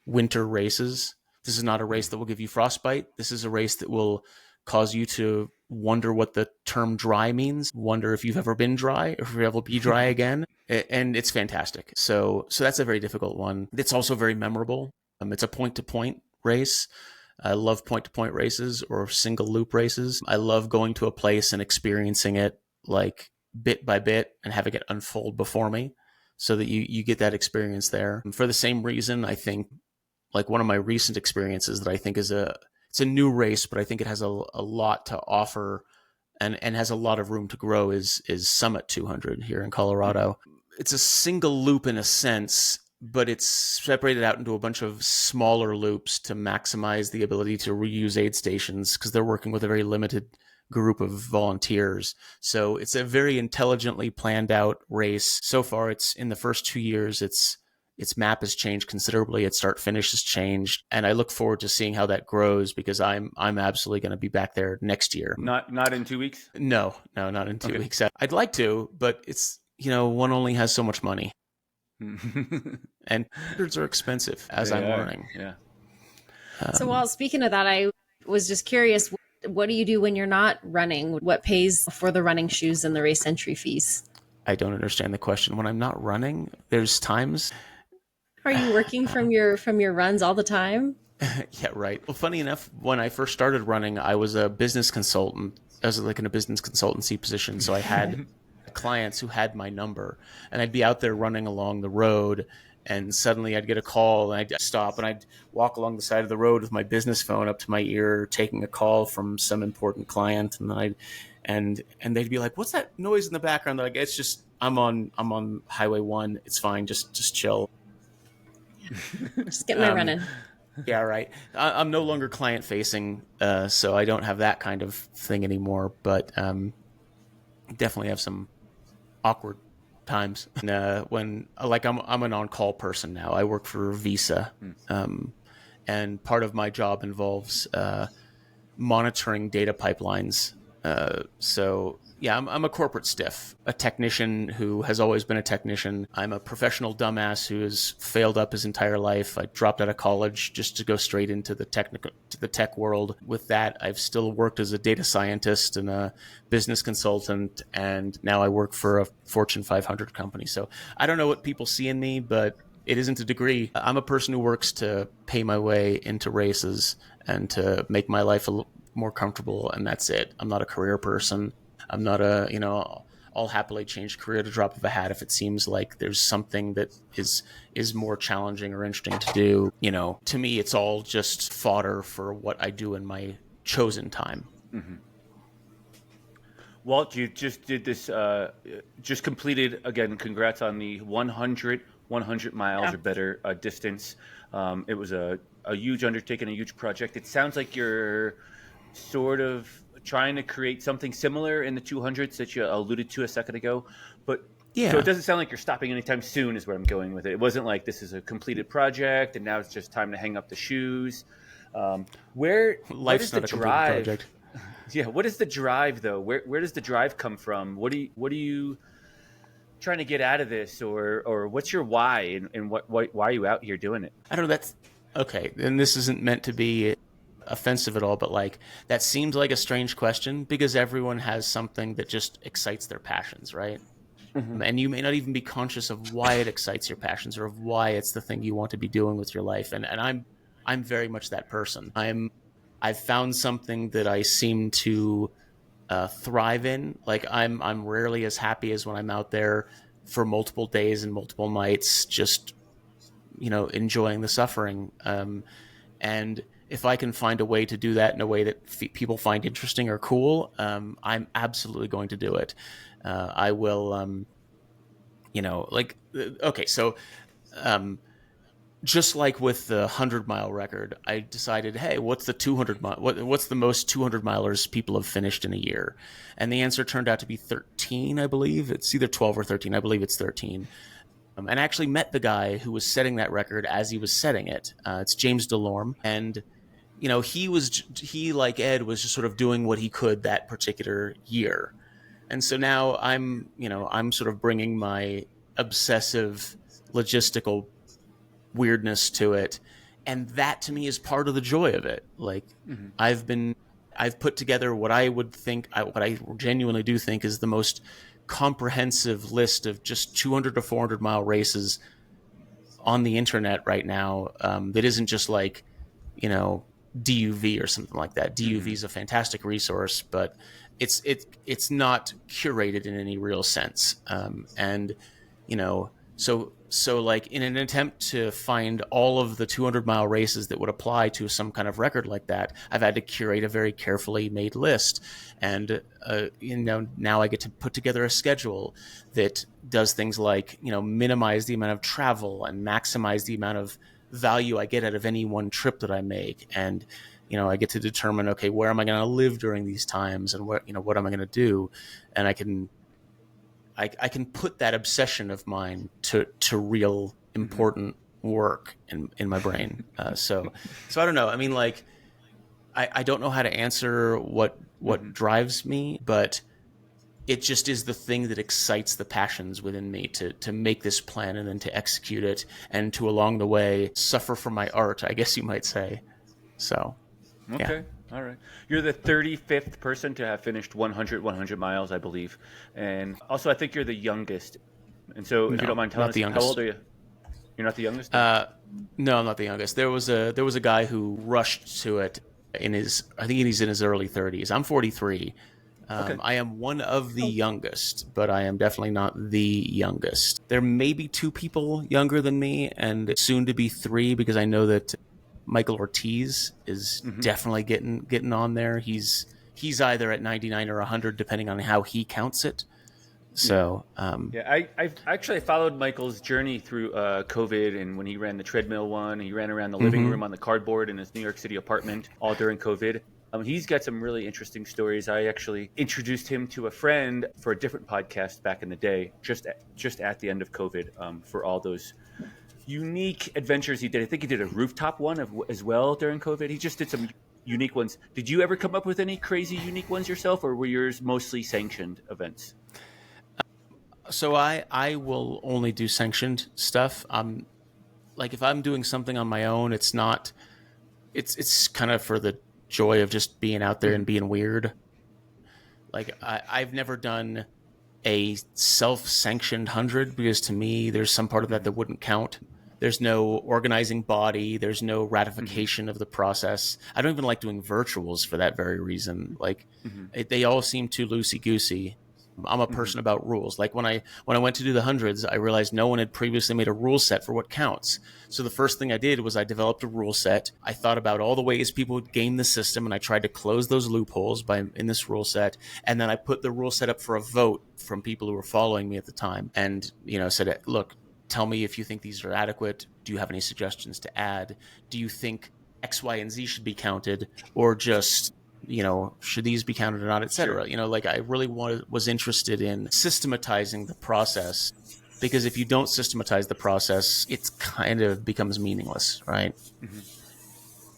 winter races. This is not a race that will give you frostbite. This is a race that will cause you to wonder what the term dry means, wonder if you've ever been dry, or if you'll ever be dry again. And it's fantastic. So that's a very difficult one. It's also very memorable. It's a point-to-point race. I love point-to-point races or single loop races. I love going to a place and experiencing it like bit by bit and having it unfold before me so that you get that experience there. And for the same reason, I think like one of my recent experiences that I think it's a new race, but I think it has a lot to offer and has a lot of room to grow is Summit 200 here in Colorado. It's a single loop in a sense, but it's separated out into a bunch of smaller loops to maximize the ability to reuse aid stations because they're working with a very limited group of volunteers. So it's a very intelligently planned out race. So far, it's in the first 2 years, its map has changed considerably. Its start finish has changed, and I look forward to seeing how that grows because I'm absolutely going to be back there next year. Not in 2 weeks? No, not in 2 weeks. I'd like to, but it's one only has so much money, and hundreds are expensive as I'm learning. Yeah. So while speaking of that, I was just curious, what do you do when you're not running? What pays for the running shoes and the race entry fees? I don't understand the question. When I'm not running, there's times. Are you working from your runs all the time? Yeah, right. Well, funny enough, when I first started running, I was a business consultant. I was like in a business consultancy position. So I had clients who had my number and I'd be out there running along the road and suddenly I'd get a call and I'd stop and I'd walk along the side of the road with my business phone up to my ear, taking a call from some important client. And then and they'd be like, "What's that noise in the background?" They're like, "It's just I'm on Highway 1. It's fine. Just chill." Just getting my running. Yeah, right. I'm no longer client facing, so I don't have that kind of thing anymore. But definitely have some awkward times when like I'm an on-call person now. I work for Visa, and part of my job involves monitoring data pipelines. So yeah, I'm a corporate stiff, a technician who has always been a technician. I'm a professional dumbass who has failed up his entire life. I dropped out of college just to go straight into the tech world. With that, I've still worked as a data scientist and a business consultant, and now I work for a Fortune 500 company. So I don't know what people see in me, but it isn't a degree. I'm a person who works to pay my way into races and to make my life a little more comfortable, and that's it. I'm not a career person. I'm not I'll happily change career at a drop of a hat if it seems like there's something that is more challenging or interesting to do. To me, it's all just fodder for what I do in my chosen time. Mm-hmm. Walt, you just did this, just completed, again, congrats on the 100 100 miles Yeah. or better distance. It was a huge undertaking, a huge project. It sounds like you're sort of trying to create something similar in the 200s that you alluded to a second ago. But so it Yeah, doesn't sound like you're stopping anytime soon, is where I'm going with it. It wasn't like this is a completed project and now it's just time to hang up the shoes. What is life's the not a completed drive? project. Yeah, what is the drive though? Where does the drive come from? What are you trying to get out of this, or what's your why, and why are you out here doing it? I don't know. That's okay. And this isn't meant to be offensive at all, but like that seems like a strange question because everyone has something that just excites their passions, right? Mm-hmm. And you may not even be conscious of why it excites your passions or of why it's the thing you want to be doing with your life. And I'm very much that person. I've found something that I seem to thrive in. Like I'm rarely as happy as when I'm out there for multiple days and multiple nights, just enjoying the suffering. And if I can find a way to do that in a way that people find interesting or cool, I'm absolutely going to do it. I will, okay, so um, just like with the 100-mile record, I decided, hey, what's the 200 mile? What's the most 200 milers people have finished in a year? And the answer turned out to be 13, I believe. It's either 12 or 13. I believe it's 13. And I actually met the guy who was setting that record as he was setting it. It's James Delorme, and he like Ed was just sort of doing what he could that particular year. And so now I'm sort of bringing my obsessive logistical weirdness to it, and that to me is part of the joy of it. Like Mm-hmm. I've put together what I genuinely do think is the most comprehensive list of just 200 to 400 mile races on the internet right now, that isn't just like DUV or something like that. DUV Mm-hmm. is a fantastic resource, but it's not curated in any real sense. And so like in an attempt to find all of the 200-mile races that would apply to some kind of record like that, I've had to curate a very carefully made list. And now I get to put together a schedule that does things like minimize the amount of travel and maximize the amount of value I get out of any one trip that I make. And I get to determine, okay, where am I going to live during these times, and what am I going to do? And I can put that obsession of mine to real important work in my brain. So I don't know. I mean, like, I don't know how to answer what Mm-hmm. drives me, but it just is the thing that excites the passions within me to make this plan and then to execute it, and to along the way suffer from my art, I guess you might say. So, Okay. yeah. All right. You're the 35th person to have finished 100 miles, I believe. And also, I think you're the youngest. And so, if you don't No, mind telling not us, the how youngest. old are you? You're not the youngest? No, I'm not the youngest. There was a guy who rushed to it I think he's in his early 30s. I'm 43. Okay. I am one of the youngest, but I am definitely not the youngest. There may be two people younger than me, and soon to be three, because I know that Michael Ortiz is definitely getting on there. He's either at 99 or 100, depending on how he counts it. So, Yeah, I've actually followed Michael's journey through COVID, and when he ran the treadmill one, he ran around the living room on the cardboard in his New York City apartment, all during COVID. He's got some really interesting stories. I actually introduced him to a friend for a different podcast back in the day, just at the end of COVID, for all those unique adventures he did. I think he did a rooftop one as well during COVID. He just did some unique ones. Did you ever come up with any crazy unique ones yourself, or were yours mostly sanctioned events? so I will only do sanctioned stuff. Like if I'm doing something on my own, it's kind of for the joy of just being out there and being weird. Like I've never done a self-sanctioned 100, because to me there's some part of that wouldn't count. There's no organizing body, there's no ratification of the process. I don't even like doing virtuals for that very reason. Like they all seem too loosey-goosey. I'm a person about rules. Like when I went to do the hundreds, I realized no one had previously made a rule set for what counts. So the first thing I did was I developed a rule set. I thought about all the ways people would game the system, and I tried to close those loopholes in this rule set. And then I put the rule set up for a vote from people who were following me at the time, and said, look, tell me if you think these are adequate. Do you have any suggestions to add? Do you think X, Y, and Z should be counted, or just, should these be counted or not, et cetera? Sure. Like I really was interested in systematizing the process, because if you don't systematize the process, it's kind of becomes meaningless, right? Mm-hmm.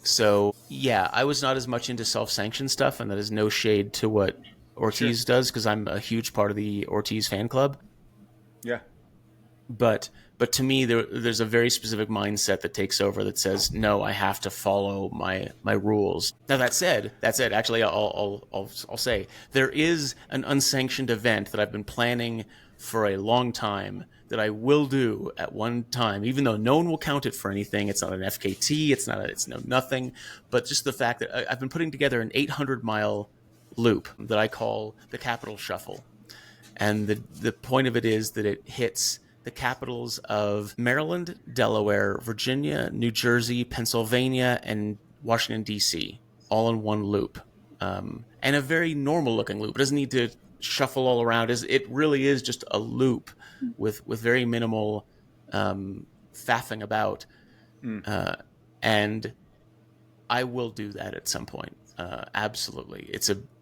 So yeah, I was not as much into self-sanctioned stuff, and that is no shade to what Ortiz does, because I'm a huge part of the Ortiz fan club. Yeah. But to me, there's a very specific mindset that takes over that says, no, I have to follow my rules. Now that said, actually, I'll say there is an unsanctioned event that I've been planning for a long time that I will do at one time, even though no one will count it for anything. It's not an FKT. It's nothing. But just the fact that I've been putting together an 800-mile loop that I call the Capital Shuffle. And the point of it is that it hits the capitals of Maryland, Delaware, Virginia, New Jersey, Pennsylvania, and Washington, D.C., all in one loop. And a very normal-looking loop. It doesn't need to shuffle all around. It really is just a loop with very minimal faffing about. And I will do that at some point. Absolutely.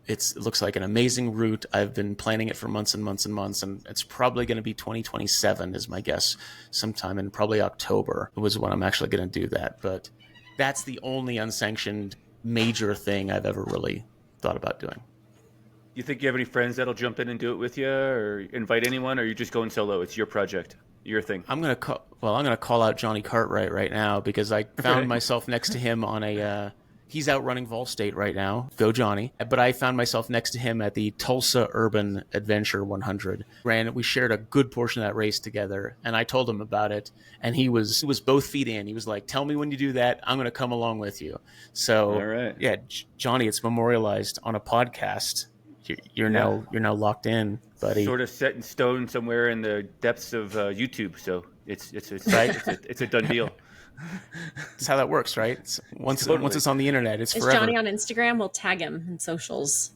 It looks like an amazing route. I've been planning it for months and months and months, and it's probably going to be 2027 is my guess. Sometime in probably October was when I'm actually going to do that. But that's the only unsanctioned major thing I've ever really thought about doing. You think you have any friends that'll jump in and do it with you, or invite anyone, or are you just going solo? It's your project, your thing. I'm gonna call out Johnny Cartwright right now, because I found myself next to him on a. He's out running Vol State right now. Go Johnny! But I found myself next to him at the Tulsa Urban Adventure 100. We shared a good portion of that race together, and I told him about it, and he was both feet in. He was like, "Tell me when you do that. I'm going to come along with you." So, all right. Yeah, Johnny, it's memorialized on a podcast. You're now locked in, buddy. Sort of set in stone somewhere in the depths of YouTube. So it's right. It's a done deal. That's how that works, right? Once it's on the internet, it's forever. Is Johnny on Instagram? We'll tag him in socials.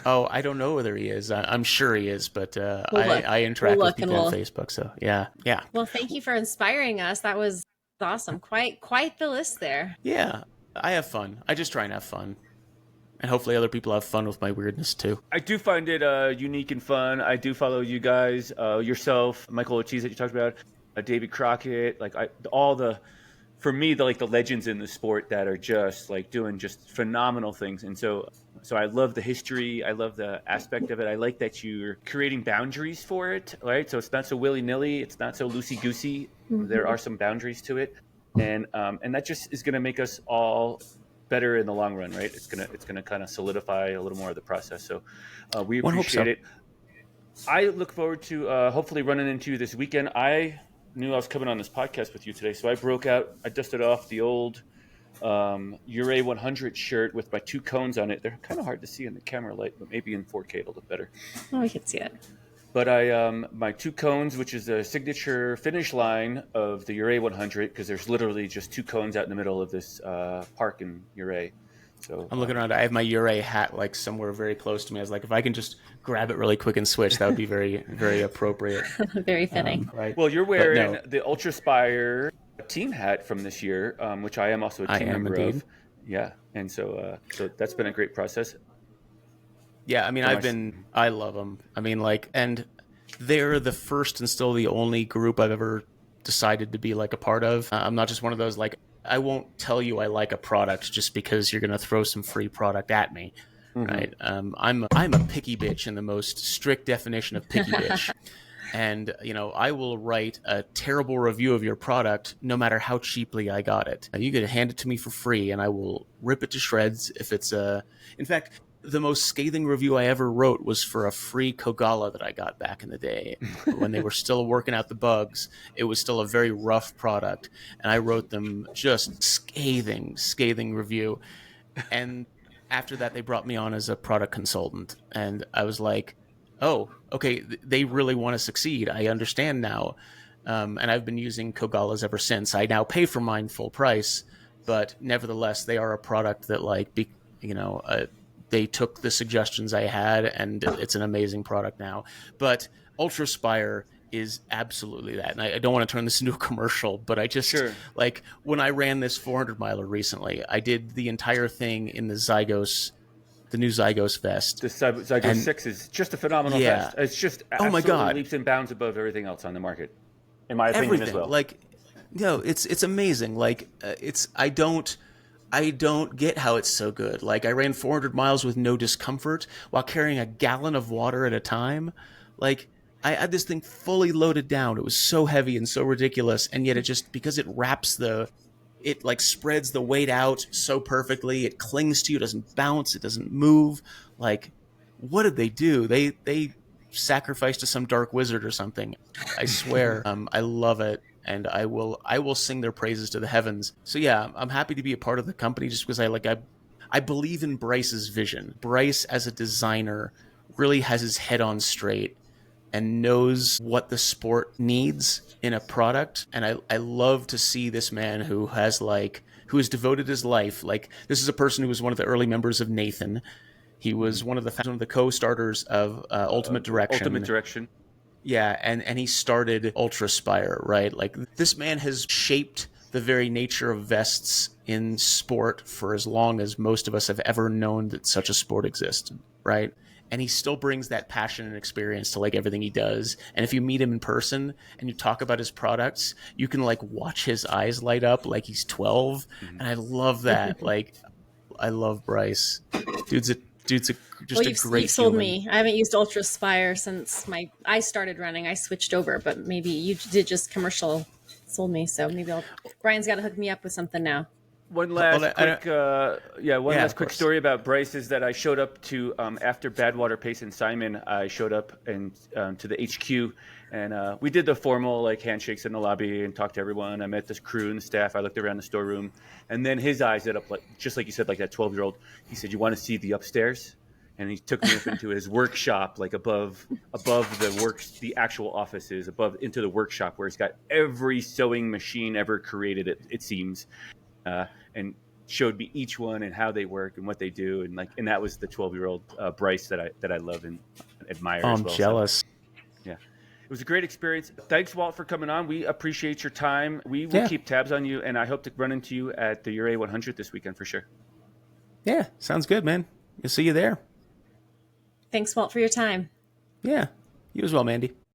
Oh, I don't know whether he is. I'm sure he is, but I interact with people on Facebook. So yeah. Well, thank you for inspiring us. That was awesome. Quite the list there. Yeah, I have fun. I just try and have fun. And hopefully other people have fun with my weirdness too. I do find it unique and fun. I do follow you guys, yourself, Michael Ortiz that you talked about, David Crockett, for me, the legends in the sport that are just doing just phenomenal things. And so I love the history. I love the aspect of it. I like that you're creating boundaries for it, right? So it's not so willy-nilly. It's not so loosey-goosey. Mm-hmm. There are some boundaries to it. And that just is going to make us all better in the long run, right? It's gonna kind of solidify a little more of the process. So we appreciate it. I look forward to hopefully running into you this weekend. I knew I was coming on this podcast with you today, so I dusted off the old Ura 100 shirt with my 2 cones on it. They're kind of hard to see in the camera light, but maybe in 4K it'll look better. Oh, I can see it. But my 2 cones, which is the signature finish line of the Ura 100, because there's literally just 2 cones out in the middle of this park in Ura. So I'm looking around. I have my Ura hat somewhere very close to me. I was like, if I can just grab it really quick and switch, that would be very, very appropriate. Very fitting. Right. Well, you're wearing the Ultraspire team hat from this year, which I am also a team member of. Yeah, and so that's been a great process. Yeah, I mean, I love them. I mean, and they're the first and still the only group I've ever decided to be a part of. I'm not just one of those I won't tell you I like a product just because you're going to throw some free product at me, right? I'm a picky bitch in the most strict definition of picky bitch. And, I will write a terrible review of your product no matter how cheaply I got it. You could hand it to me for free and I will rip it to shreds if it's in fact, the most scathing review I ever wrote was for a free Kogala that I got back in the day when they were still working out the bugs. It was still a very rough product. And I wrote them just scathing review. And after that, they brought me on as a product consultant. And I was like, oh, okay, they really want to succeed. I understand now. And I've been using Kogalas ever since. I now pay for mine full price, but nevertheless, they are a product that they took the suggestions I had, and it's an amazing product now. But Ultraspire is absolutely that. And I don't want to turn this into a commercial, but I just Sure. like when I ran this 400 miler recently, I did the entire thing in the new Zygos vest. The Zygos And 6 is just a phenomenal yeah, vest. It's just oh my absolutely God, leaps and bounds above everything else on the market, in my opinion as everything. well. Like, it's amazing. Like, I don't get how it's so good. Like, I ran 400 miles with no discomfort while carrying a gallon of water at a time. Like, I had this thing fully loaded down. It was so heavy and so ridiculous, and yet it just, because it like spreads the weight out so perfectly. It clings to you, it doesn't bounce, it doesn't move. Like, what did they do? They sacrificed to some dark wizard or something. I swear. I love it, and I will sing their praises to the heavens. So yeah, I'm happy to be a part of the company just because I believe in Bryce's vision. Bryce as a designer really has his head on straight and knows what the sport needs in a product. And I love to see this man who has devoted his life. Like, this is a person who was one of the early members of Nathan. He was one of the co-starters of Ultimate Direction. Ultimate Direction. Yeah, and he started Ultraspire, right? Like, this man has shaped the very nature of vests in sport for as long as most of us have ever known that such a sport existed, right? And he still brings that passion and experience to like everything he does. And if you meet him in person and you talk about his products, you can like watch his eyes light up like he's 12. And I love that. Like, I love Bryce. Dude's just Well, a great you've sold human. me. I haven't used Ultraspire since I started running. I switched over, but maybe you did just commercial sold me. So maybe Brian's got to hook me up with something now. One last of quick course. story about Bryce is that I showed up to after Badwater, Pace, and Simon. I showed up and to the HQ, and we did the formal like handshakes in the lobby and talked to everyone. I met this crew and the staff. I looked around the storeroom, and then his eyes lit up like just like you said, like that 12-year-old. He said, "You want to see the upstairs?" And he took me up into his workshop, like above the actual offices, above into the workshop where he's got every sewing machine ever created. It seems. And showed me each one and how they work and what they do, and that was the 12-year-old Bryce that I love and admire as I'm well. jealous. So, yeah, it was a great experience. Thanks, Walt, for coming on. We appreciate your time. We will keep tabs on you, and I hope to run into you at the Ure 100 this weekend for sure. Yeah, sounds good, man. We'll see you there. Thanks, Walt, for your time. Yeah, you as well, Mandy.